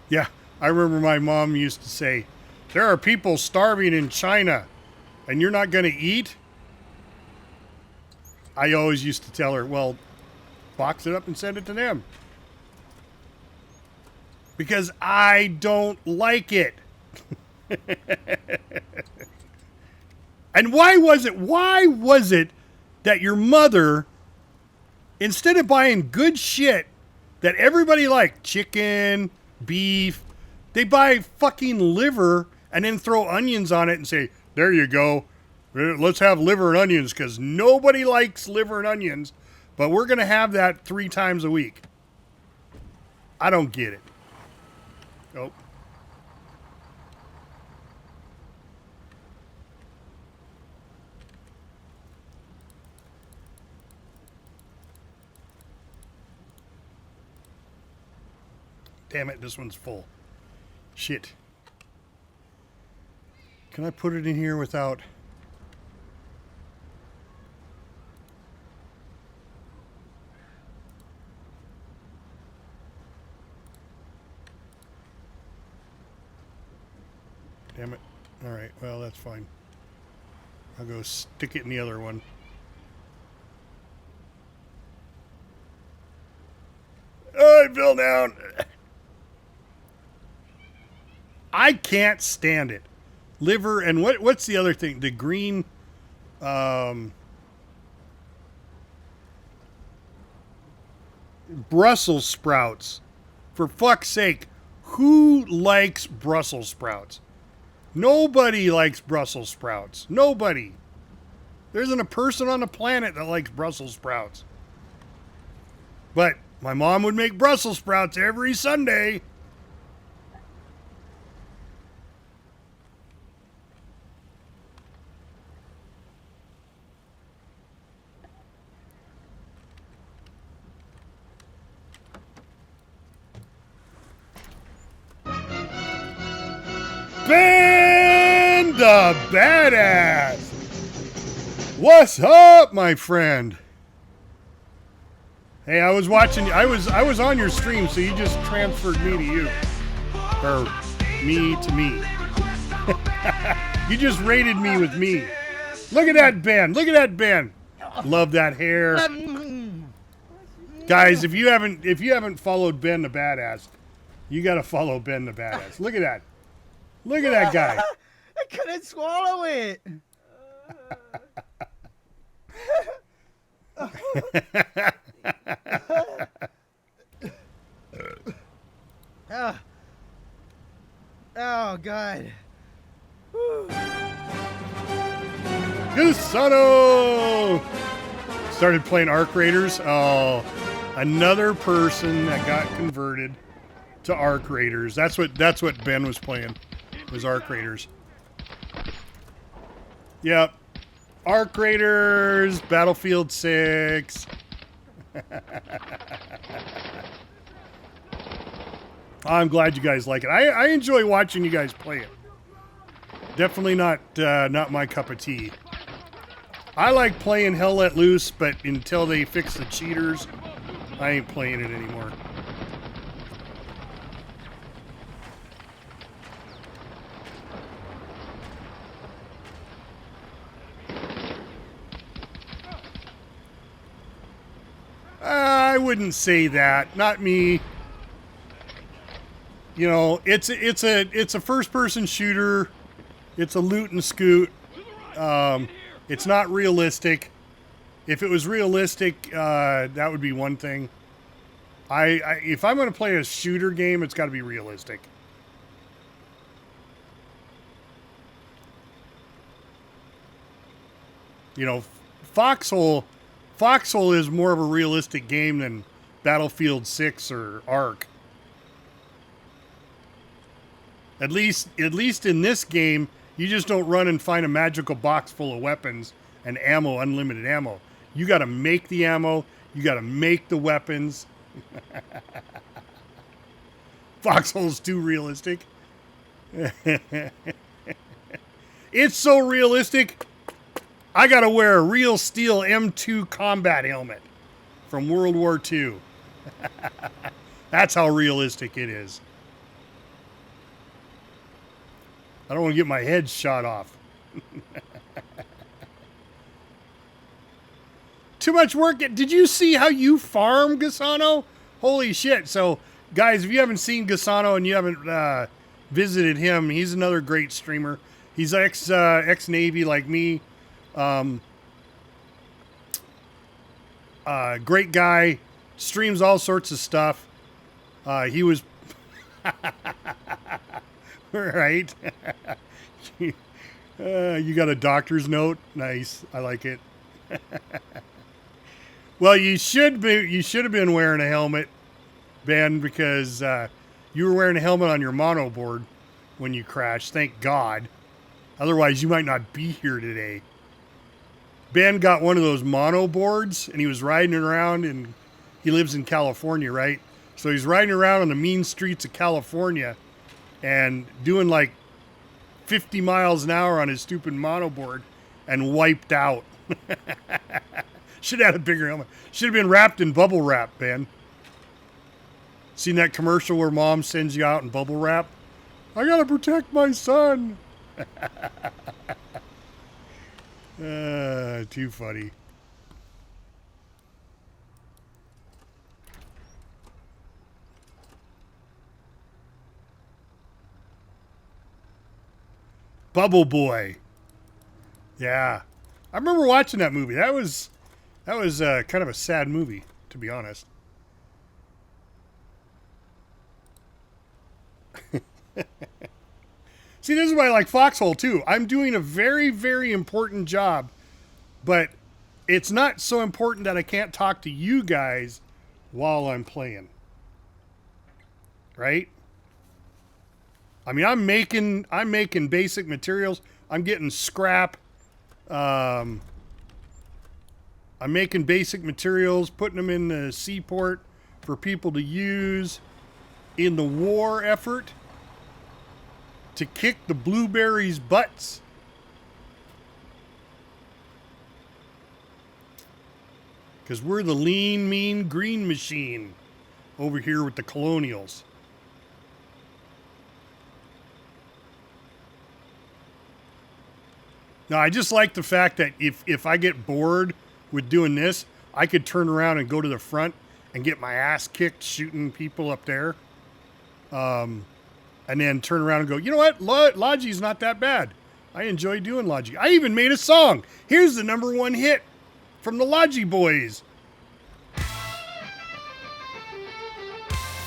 Yeah, I remember my mom used to say, there are people starving in China and you're not going to eat? I always used to tell her, well, box it up and send it to them. Because I don't like it. And why was it that your mother, instead of buying good shit that everybody liked, chicken, beef, they buy fucking liver and then throw onions on it and say, there you go. Let's have liver and onions because nobody likes liver and onions, but we're going to have that 3 times a week. I don't get it. Oh. Damn it, this one's full. Shit. Can I put it in here without... Damn it. Alright, well, that's fine. I'll go stick it in the other one. Oh, it fell down! I can't stand it. Liver and what's the other thing? The green Brussels sprouts. For fuck's sake, who likes Brussels sprouts? Nobody likes Brussels sprouts. Nobody. There isn't a person on the planet that likes Brussels sprouts. But my mom would make Brussels sprouts every Sunday. Ben the Badass! What's up, my friend? Hey, I was watching. I was on your stream, so you just transferred me to you, or me to me. You just rated me with me. Look at that Ben. Look at that Ben. Love that hair, guys. If you haven't followed Ben the Badass, you got to follow Ben the Badass. Look at that. Look at that guy. I couldn't swallow it. Oh, God. Gusano! Started playing Arc Raiders. Oh, another person that got converted to Arc Raiders. That's what Ben was playing. Was Arc Raiders. Yep. Arc Raiders, Battlefield 6. I'm glad you guys like it. I enjoy watching you guys play it. Definitely not my cup of tea. I like playing Hell Let Loose, but until they fix the cheaters, I ain't playing it anymore. I wouldn't say that. Not me. You know, it's a first-person shooter. It's a loot and scoot. It's not realistic. If it was realistic, that would be one thing. If I'm going to play a shooter game, it's got to be realistic. You know, Foxhole is more of a realistic game than Battlefield 6 or Ark. At least in this game, you just don't run and find a magical box full of weapons and ammo, unlimited ammo. You got to make the ammo. You got to make the weapons. Foxhole's too realistic. It's so realistic, I got to wear a real steel M2 combat helmet from World War II. That's how realistic it is. I don't want to get my head shot off. Too much work. Did you see how you farm, Gasano? Holy shit. So, guys, if you haven't seen Gasano and you haven't visited him, he's another great streamer. He's ex-Navy like me. Great guy. Streams all sorts of stuff. He was... Right? You got a doctor's note? Nice. I like it. Well, you should have been wearing a helmet, Ben, because you were wearing a helmet on your mono board when you crashed. Thank God. Otherwise, you might not be here today. Ben got one of those mono boards, and he was riding it around, and he lives in California, right? So he's riding around on the mean streets of California and doing like 50 miles an hour on his stupid mono board and wiped out. Should have had a bigger helmet. Should have been wrapped in bubble wrap, Ben. Seen that commercial where mom sends you out in bubble wrap? I gotta protect my son. Too funny. Bubble Boy. Yeah. I remember watching that movie. That was kind of a sad movie, to be honest. See, this is why I like Foxhole, too. I'm doing a very, very important job, but it's not so important that I can't talk to you guys while I'm playing. Right? I mean, I'm making basic materials. I'm getting scrap. I'm making basic materials, putting them in the seaport for people to use in the war effort to kick the blueberries' butts. Because we're the lean, mean green machine over here with the colonials. Now, I just like the fact that if I get bored with doing this, I could turn around and go to the front and get my ass kicked shooting people up there. And then turn around and go, you know what? Logi's not that bad. I enjoy doing Logi. I even made a song. Here's the #1 hit from the Logi Boys.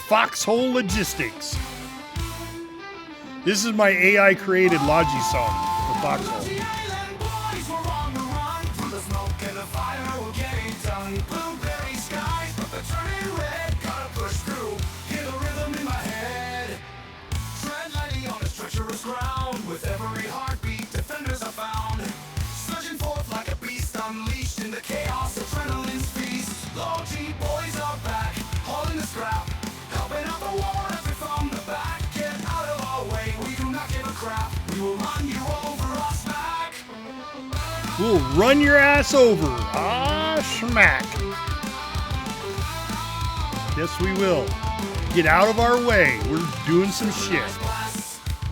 Foxhole Logistics. This is my AI-created Logi song for Foxhole. With every heartbeat, defenders are found. Surging forth like a beast, unleashed in the chaos, adrenaline's feast. Logi boys are back, hauling the scrap, helping out the war effort from the back. Get out of our way, we do not give a crap. We will run you over our smack. We'll run your ass over. Ah, smack. Yes, we will. Get out of our way. We're doing some shit.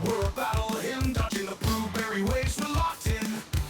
We're a battle hymn, dodging the blueberry waves, we're locked in.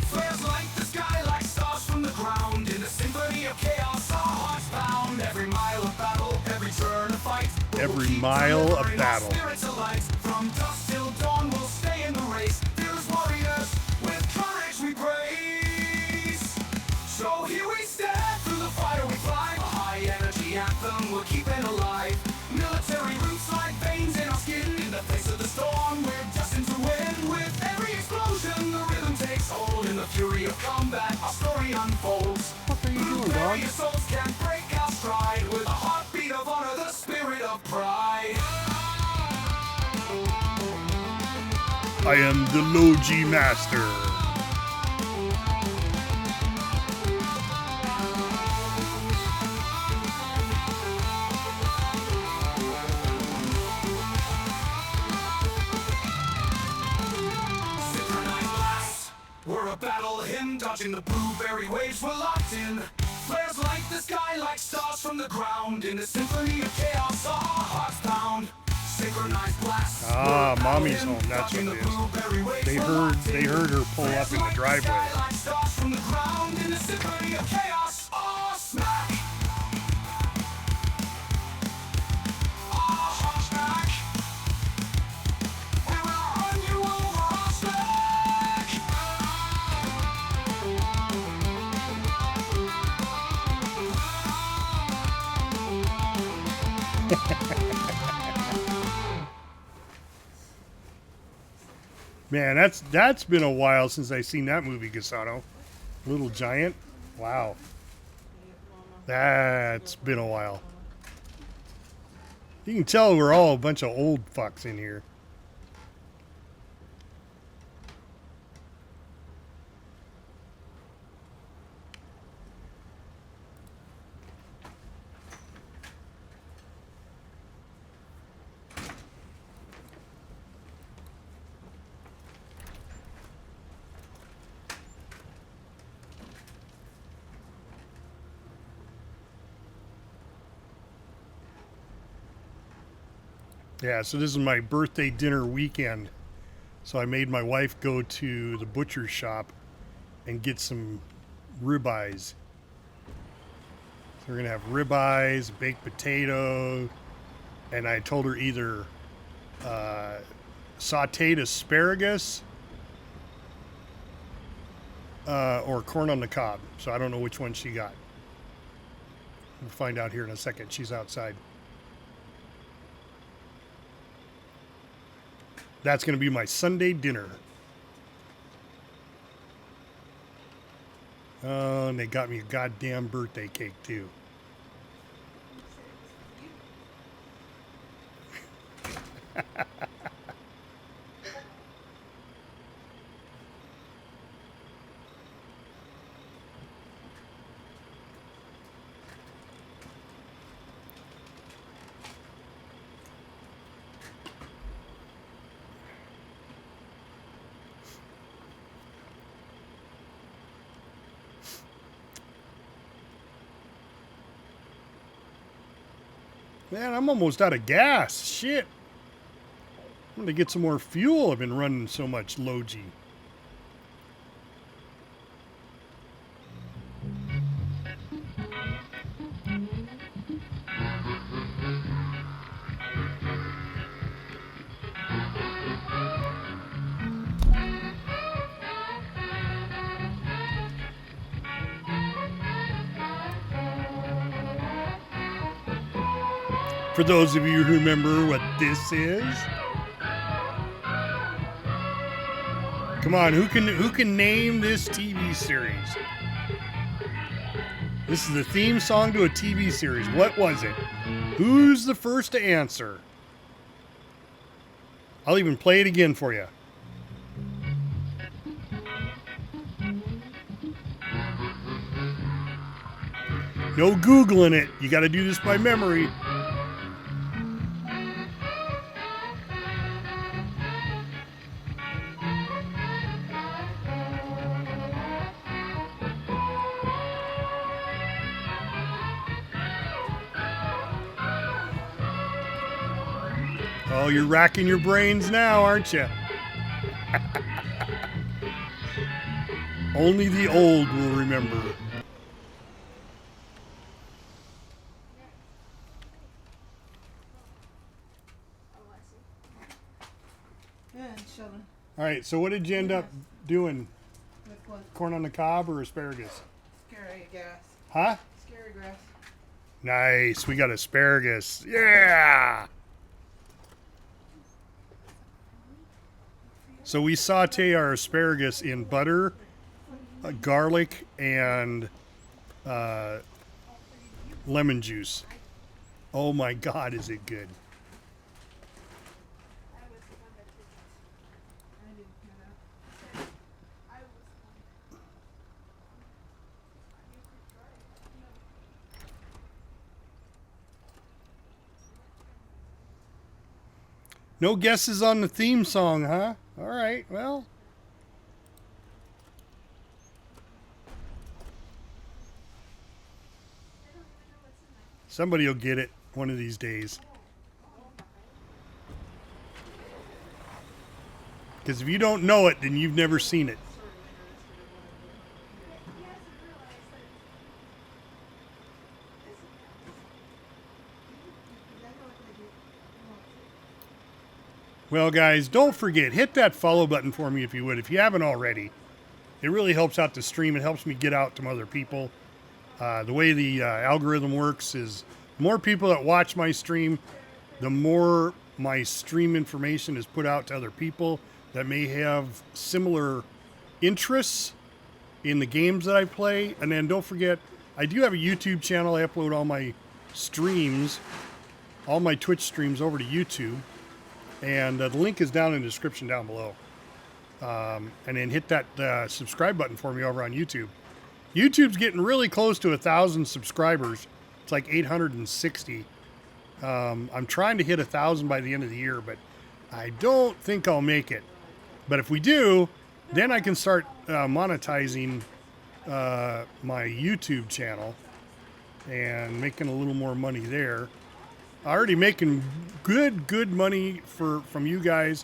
Flares like the sky, like stars from the ground. In the symphony of chaos, our hearts bound. Every mile of battle, every turn of fight. Every mile of battle. Spirits alight. From dusk till dawn, we'll stay in the race. Fearless warriors, with courage we brace. So here we stand, through the fire we fly. A high energy anthem, we're keeping alive. Military roots like veins in our skin. In the face of the storm, we're destined to win. With every explosion, the rhythm takes hold. In the fury of combat, our story unfolds. What are you doing, dog? Warrior souls can't break our stride. With a heartbeat of honor, the spirit of pride. I am the Logi master. Synchronized blast. We're a battle hymn, dodging the blueberry waves. We're locked in. Flares light the sky like stars from the ground. In a symphony of chaos, our hearts pound. Synchronized blast. Ah, We're a battle Mommy's hymn, home, that's dodging what the it is. blueberry waves. They We're heard locked in. her pull up in the Flares light driveway. sky like stars from the ground. In a symphony of chaos, our smack. Our hearts smack. We will run you over our smack. Man, that's been a while since I seen that movie, Gasano. Little Giant. Wow. That's been a while. You can tell we're all a bunch of old fucks in here. Yeah, so this is my birthday dinner weekend. So I made my wife go to the butcher shop and get some ribeyes. So we're gonna have ribeyes, baked potato, and I told her either sauteed asparagus or corn on the cob. So I don't know which one she got. We'll find out here in a second. She's outside. That's going to be my Sunday dinner. Oh, and they got me a goddamn birthday cake, too. Man, I'm almost out of gas. Shit. I'm going to get some more fuel. I've been running so much Logi. For those of you who remember what this is, come on, who can name this TV series? This is the theme song to a TV series. What was it? Who's the first to answer? I'll even play it again for you. No Googling it. You got to do this by memory. Oh, you're racking your brains now, aren't you? Only the old will remember. Yeah, and chilling. All right, so what did you end up doing? With what? Corn on the cob or asparagus? Scary gas. Huh? Scary grass. Nice. We got asparagus. Yeah. So we saute our asparagus in butter, garlic, and lemon juice. Oh my God, is it good? No guesses on the theme song, huh? All right, well. Somebody will get it one of these days. Because if you don't know it, then you've never seen it. Well, guys, don't forget, hit that follow button for me if you would, if you haven't already. It really helps out the stream. It helps me get out to other people. The way the algorithm works is the more people that watch my stream, the more my stream information is put out to other people that may have similar interests in the games that I play. And then don't forget, I do have a YouTube channel. I upload all my streams, all my Twitch streams over to YouTube. And the link is down in the description down below. And then hit that subscribe button for me over on YouTube. YouTube's getting really close to 1,000 subscribers. It's like 860. I'm trying to hit 1,000 by the end of the year, but I don't think I'll make it. But if we do, then I can start monetizing my YouTube channel and making a little more money there. Already making good money from you guys,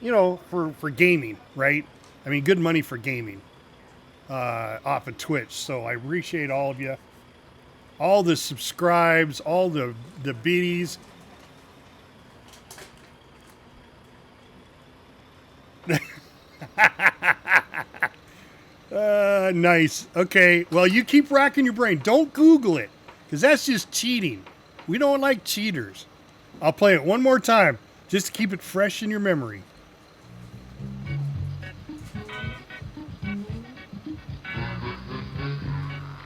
you know, for gaming, right? I mean, good money for gaming off of Twitch. So I appreciate all of you, all the subscribes, all the biddies. Nice. Okay. Well, you keep racking your brain. Don't Google it, because that's just cheating. We don't like cheaters. I'll play it one more time just to keep it fresh in your memory.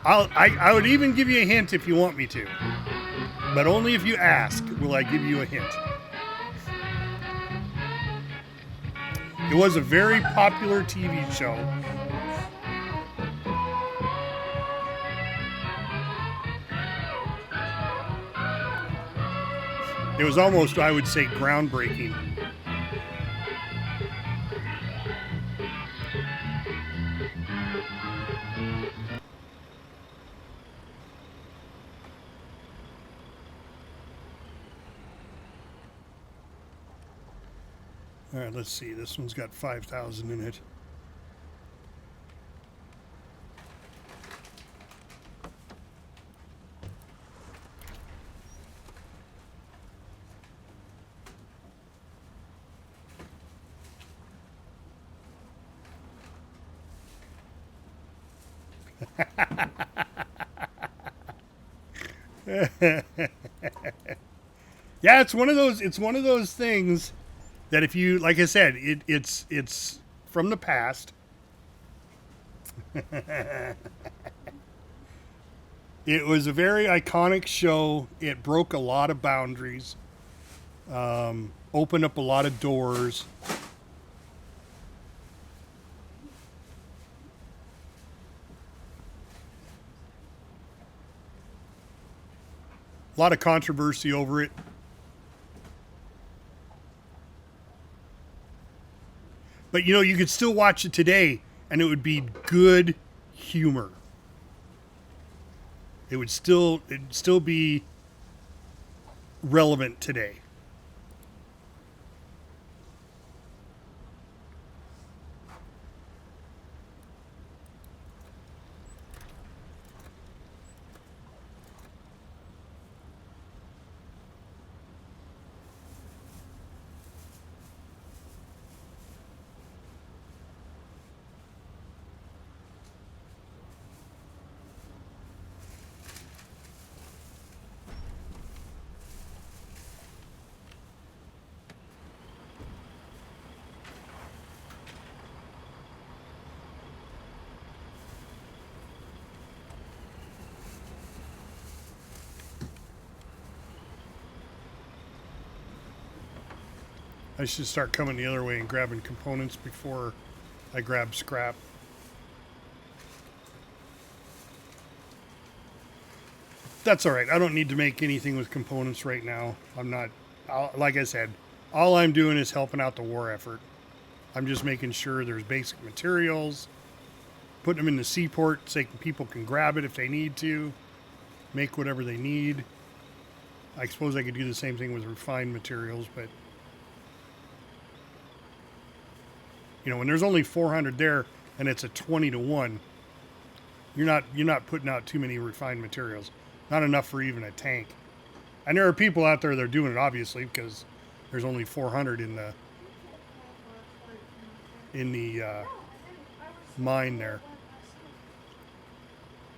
I would even give you a hint if you want me to. But only if you ask will I give you a hint. It was a very popular TV show. It was almost, I would say, groundbreaking. All right, let's see. This one's got 5,000 in it. Yeah, it's one of those things that if you, like I said, it's from the past. It was a very iconic show. It broke a lot of boundaries, opened up a lot of doors. A lot of controversy over it. But, you know, you could still watch it today, and it would be good humor. It'd still be relevant today. I should start coming the other way and grabbing components before I grab scrap. That's all right. I don't need to make anything with components right now. I'm not, like I said, All I'm doing is helping out the war effort. I'm just making sure there's basic materials, putting them in the seaport so people can grab it if they need to, make whatever they need. I suppose I could do the same thing with refined materials, but you know, when there's only 400 there and it's a 20-to-1, you're not putting out too many refined materials. Not enough for even a tank. And there are people out there that are doing it, obviously, because there's only 400 in the mine there.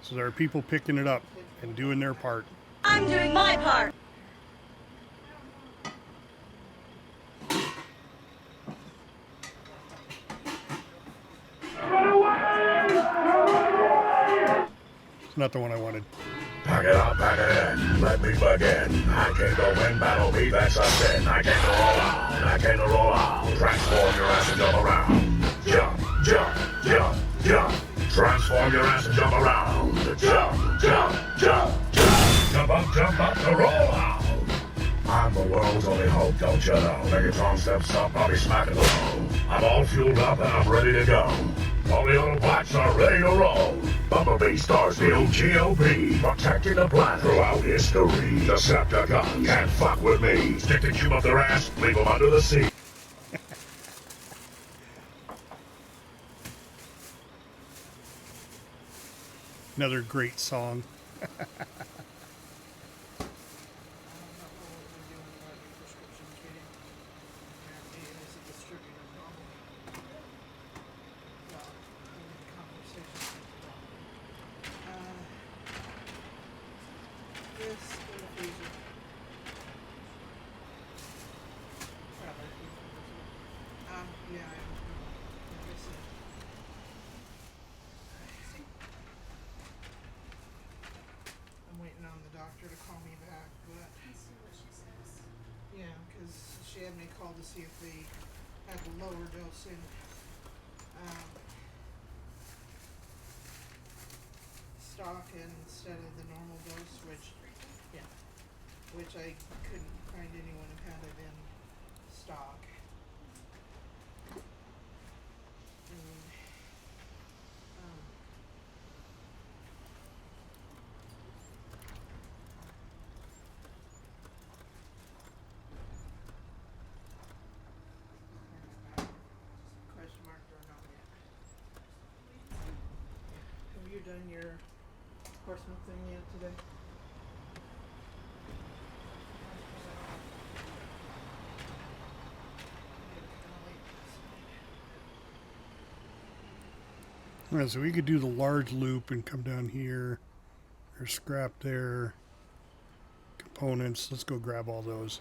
So there are people picking it up and doing their part. I'm doing my part. It's not the one I wanted. Pack it up, pack it in, let me begin. I came to win, battle me, that's a sin. I came to roll out, I came to roll out. Transform your ass and jump around. Jump, jump, jump, jump. Transform your ass and jump around. Jump, jump, jump, jump. Jump up, to roll out. I'm the world's only hope, don't you know? Megatron steps up, I'll be smacking low. I'm all fueled up and I'm ready to go. All the old blacks are ready to roll. Bumblebee stars the GOP, protecting the planet throughout history. Decepticons can't fuck with me. Stick the cube up their ass, leave them under the sea. Another great song. I'm waiting on the doctor to call me back, but yeah, because she had me call to see if they had the lower dosing stock instead of the normal dose, which I couldn't find anyone who had it in stock. And, question mark or not yet. Have you done your Portsmouth thing yet today? All right, so we could do the large loop and come down here. There's scrap there. Components. Let's go grab all those.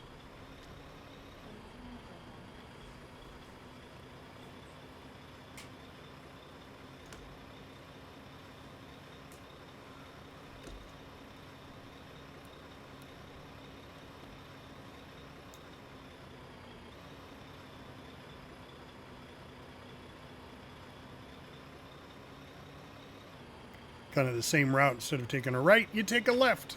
Kind of the same route. Instead of taking a right, you take a left.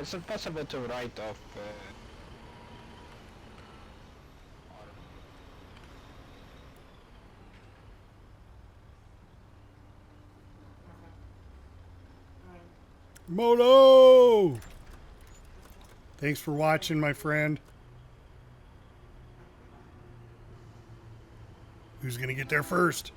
Is it possible to write off? Moto! Thanks for watching, my friend. Who's going to get there first?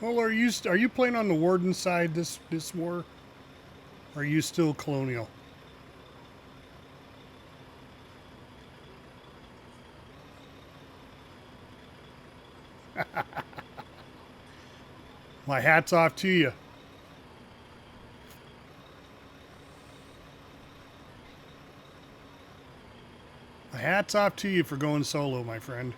Well, are you playing on the Warden side this war? Or are you still Colonial? My hat's off to you. My hat's off to you for going solo, my friend.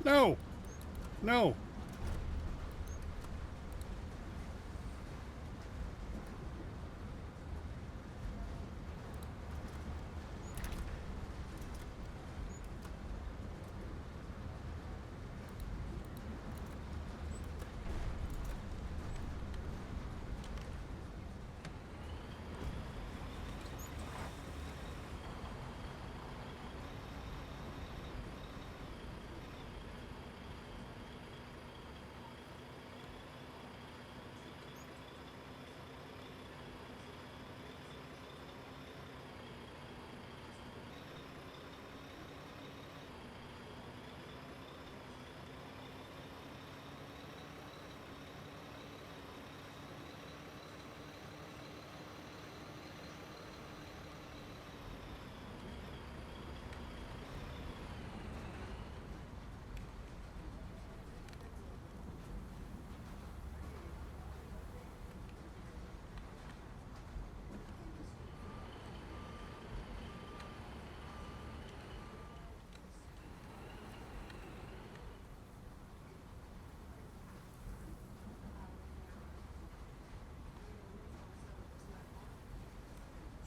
No. No.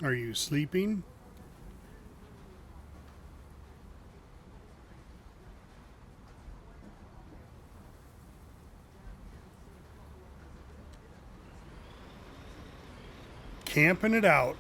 Are you sleeping? Camping it out.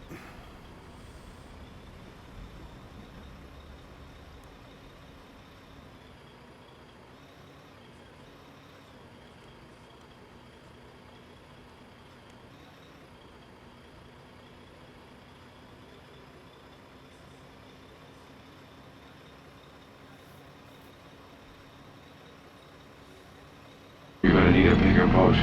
You're gonna need a bigger boat.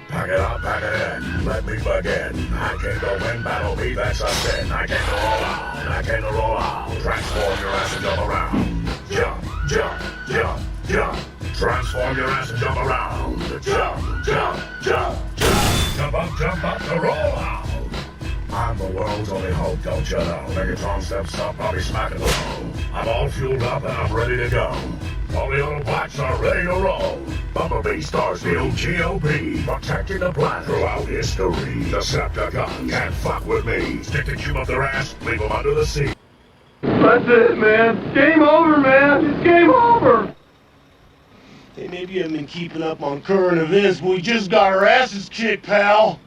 Pack it up, pack it in, let me begin. I came to win, battle me, that's a sin. I came to roll out, I came to roll out. Transform your ass and jump around. Jump, jump, jump, jump. Transform your ass and jump around. Jump, jump, jump, jump. Jump up, to roll out. I'm the world's only hope, don't you know? Megatron steps up, I'll be smacking low. I'm all fueled up and I'm ready to go. All the other blacks are ready to roll. Bumblebee, Starsfield, GOP, protecting the planet throughout history. Decepticons can't fuck with me. Stick the cube up their ass, leave them under the sea. That's it, man. Game over, man. It's game over. Hey, maybe you haven't been keeping up on current events, but we just got our asses kicked, pal.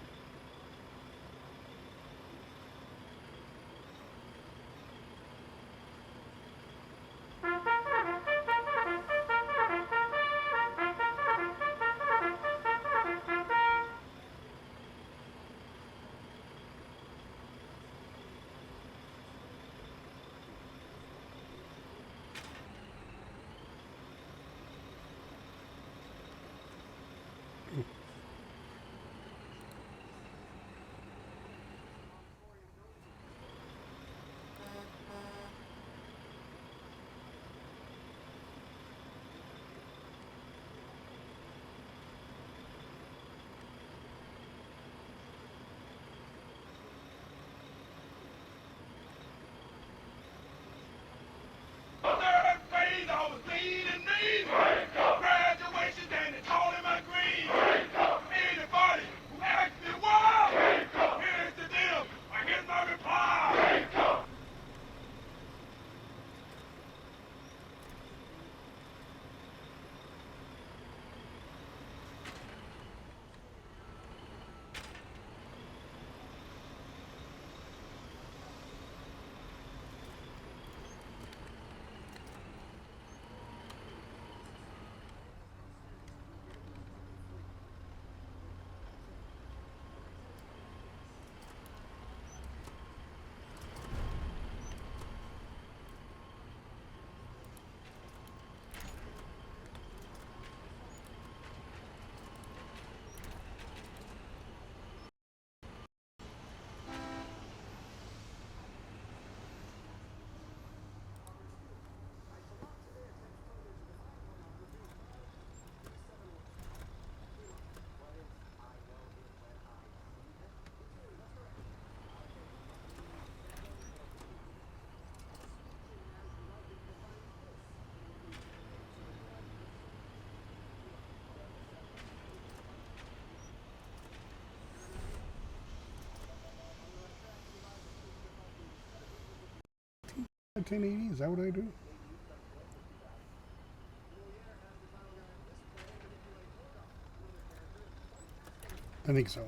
At 1080, is that what I do? I think so.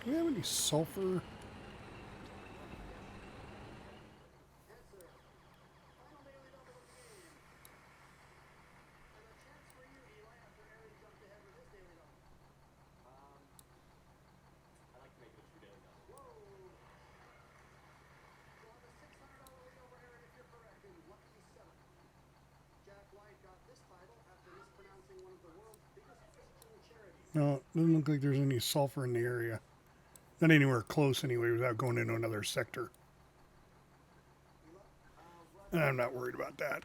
Do we have any sulfur? No, doesn't look like there's any sulfur in the area. Not anywhere close anyway without going into another sector. And I'm not worried about that.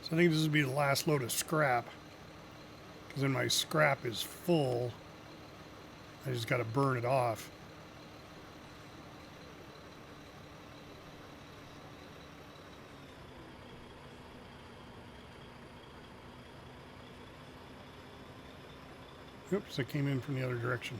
So I think this will be the last load of scrap. Because then my scrap is full. I just got to burn it off. Oops, I came in from the other direction.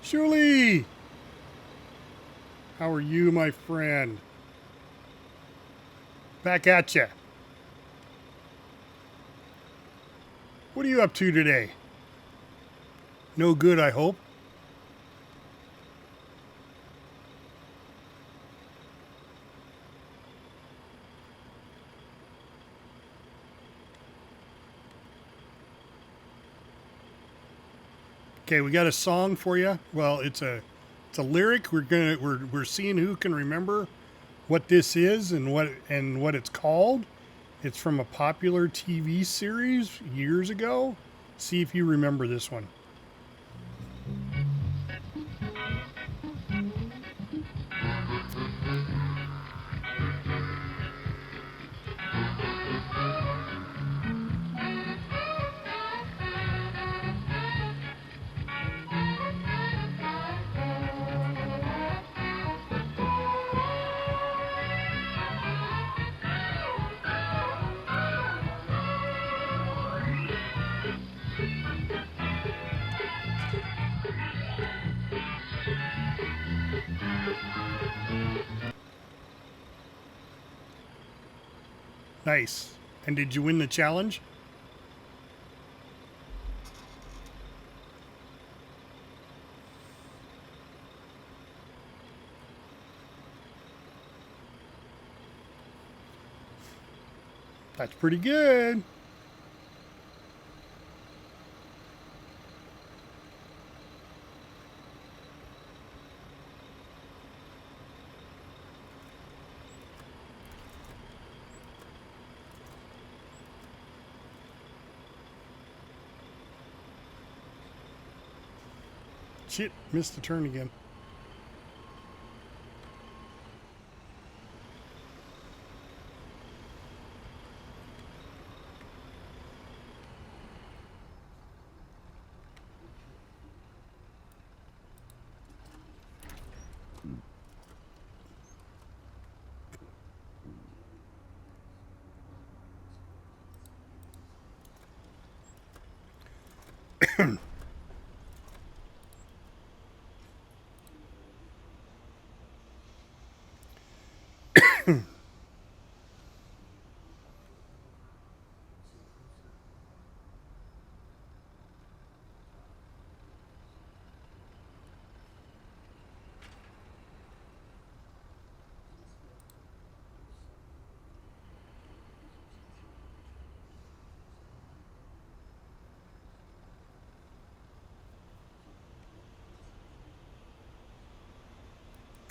Shuli! How are you, my friend? Back at ya. What are you up to today? No good, I hope. Okay, we got a song for you. Well, it's a lyric. We're seeing who can remember what this is and what it's called. It's from a popular TV series years ago. See if you remember this one. Nice. And did you win the challenge? That's pretty good. Shit, missed the turn again.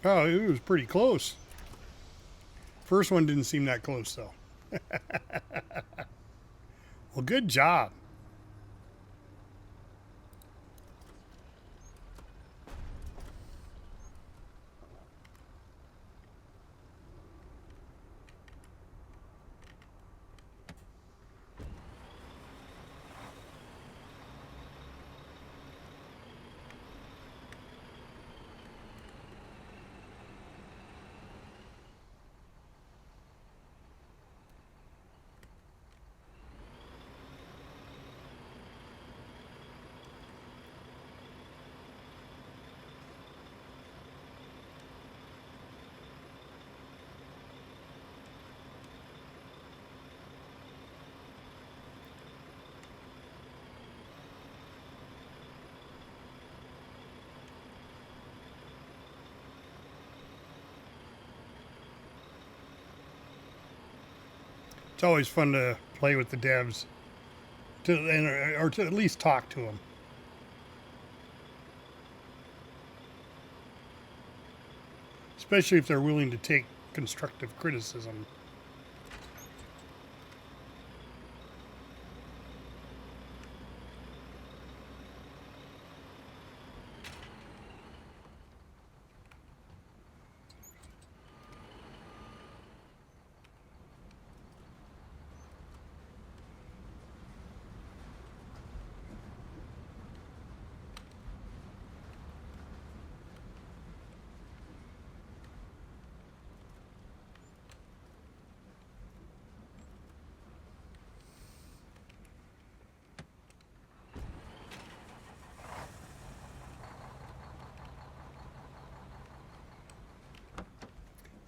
Oh, it was pretty close. First one didn't seem that close, though. Well, good job. It's always fun to play with the devs, or to at least talk to them. Especially if they're willing to take constructive criticism.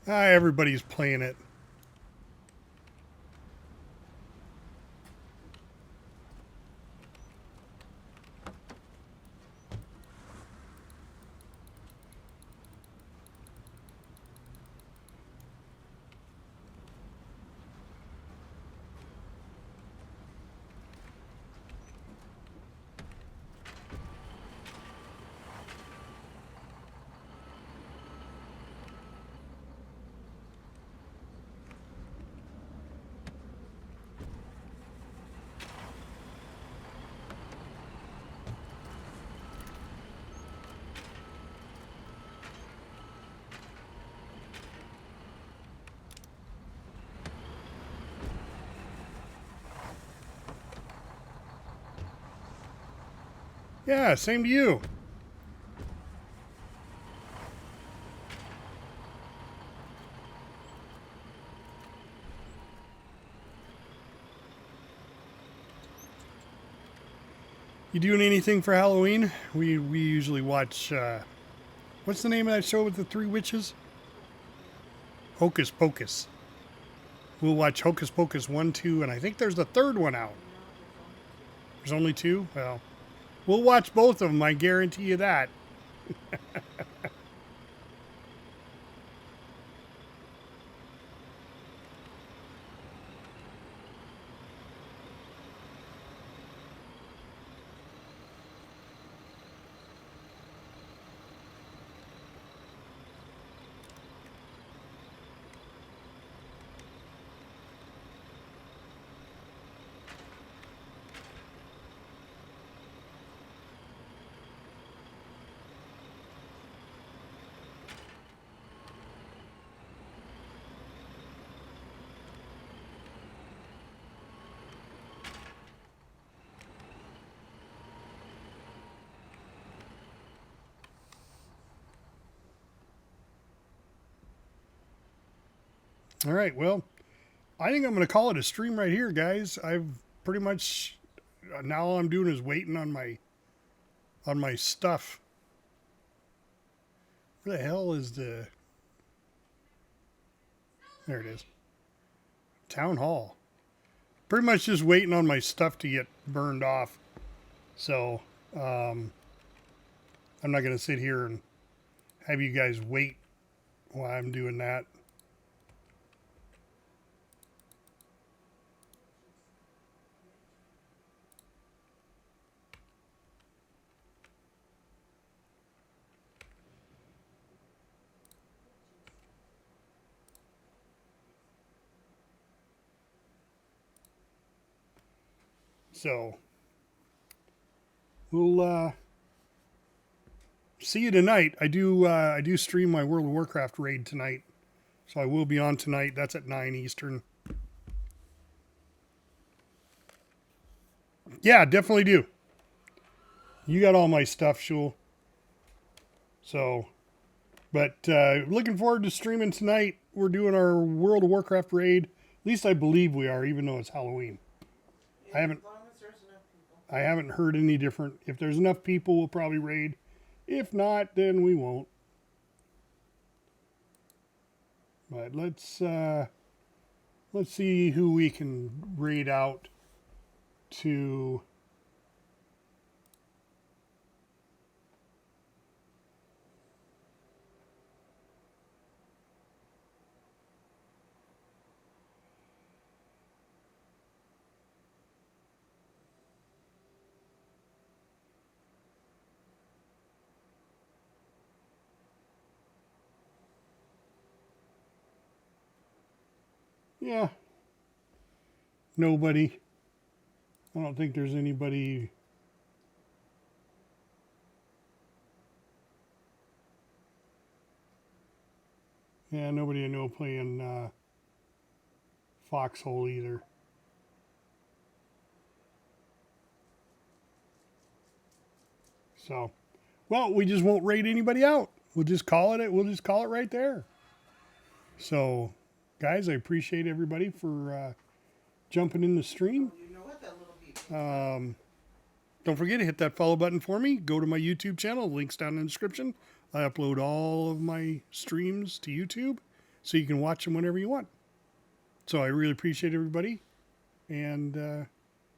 Everybody's playing it. Yeah, same to you. You doing anything for Halloween? We usually watch, what's the name of that show with the 3 witches? Hocus Pocus. We'll watch Hocus Pocus 1, 2, and I think there's the 3rd one out. There's only 2? Well, we'll watch both of them, I guarantee you that. All right, well, I think I'm going to call it a stream right here, guys. I've pretty much, now all I'm doing is waiting on my stuff. Where the hell is the, there it is. Town Hall. Pretty much just waiting on my stuff to get burned off. So, I'm not going to sit here and have you guys wait while I'm doing that. So, we'll see you tonight. I do stream my World of Warcraft raid tonight. So I will be on tonight. That's at 9 Eastern. Yeah, definitely do. You got all my stuff, Shul. So, but looking forward to streaming tonight. We're doing our World of Warcraft raid. At least I believe we are, even though it's Halloween. I haven't heard any different. If there's enough people, we'll probably raid. If not, then we won't. But let's see who we can raid out to. Yeah. Nobody. I don't think there's anybody. Yeah, nobody I know playing Foxhole either. So, well, we just won't raid anybody out. We'll just call it. We'll just call it right there. So, guys, I appreciate everybody for jumping in the stream. Don't forget to hit that follow button for me. Go to my YouTube channel. Links down in the description. I upload all of my streams to YouTube. so you can watch them whenever you want. So I really appreciate everybody. And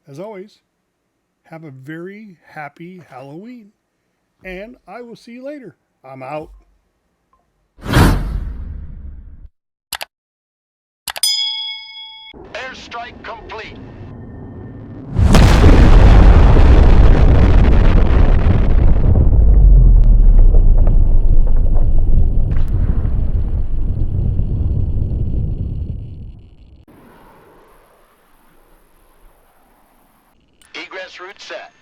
as always, have a very happy Halloween. And I will see you later. I'm out. Airstrike complete. Egress route set.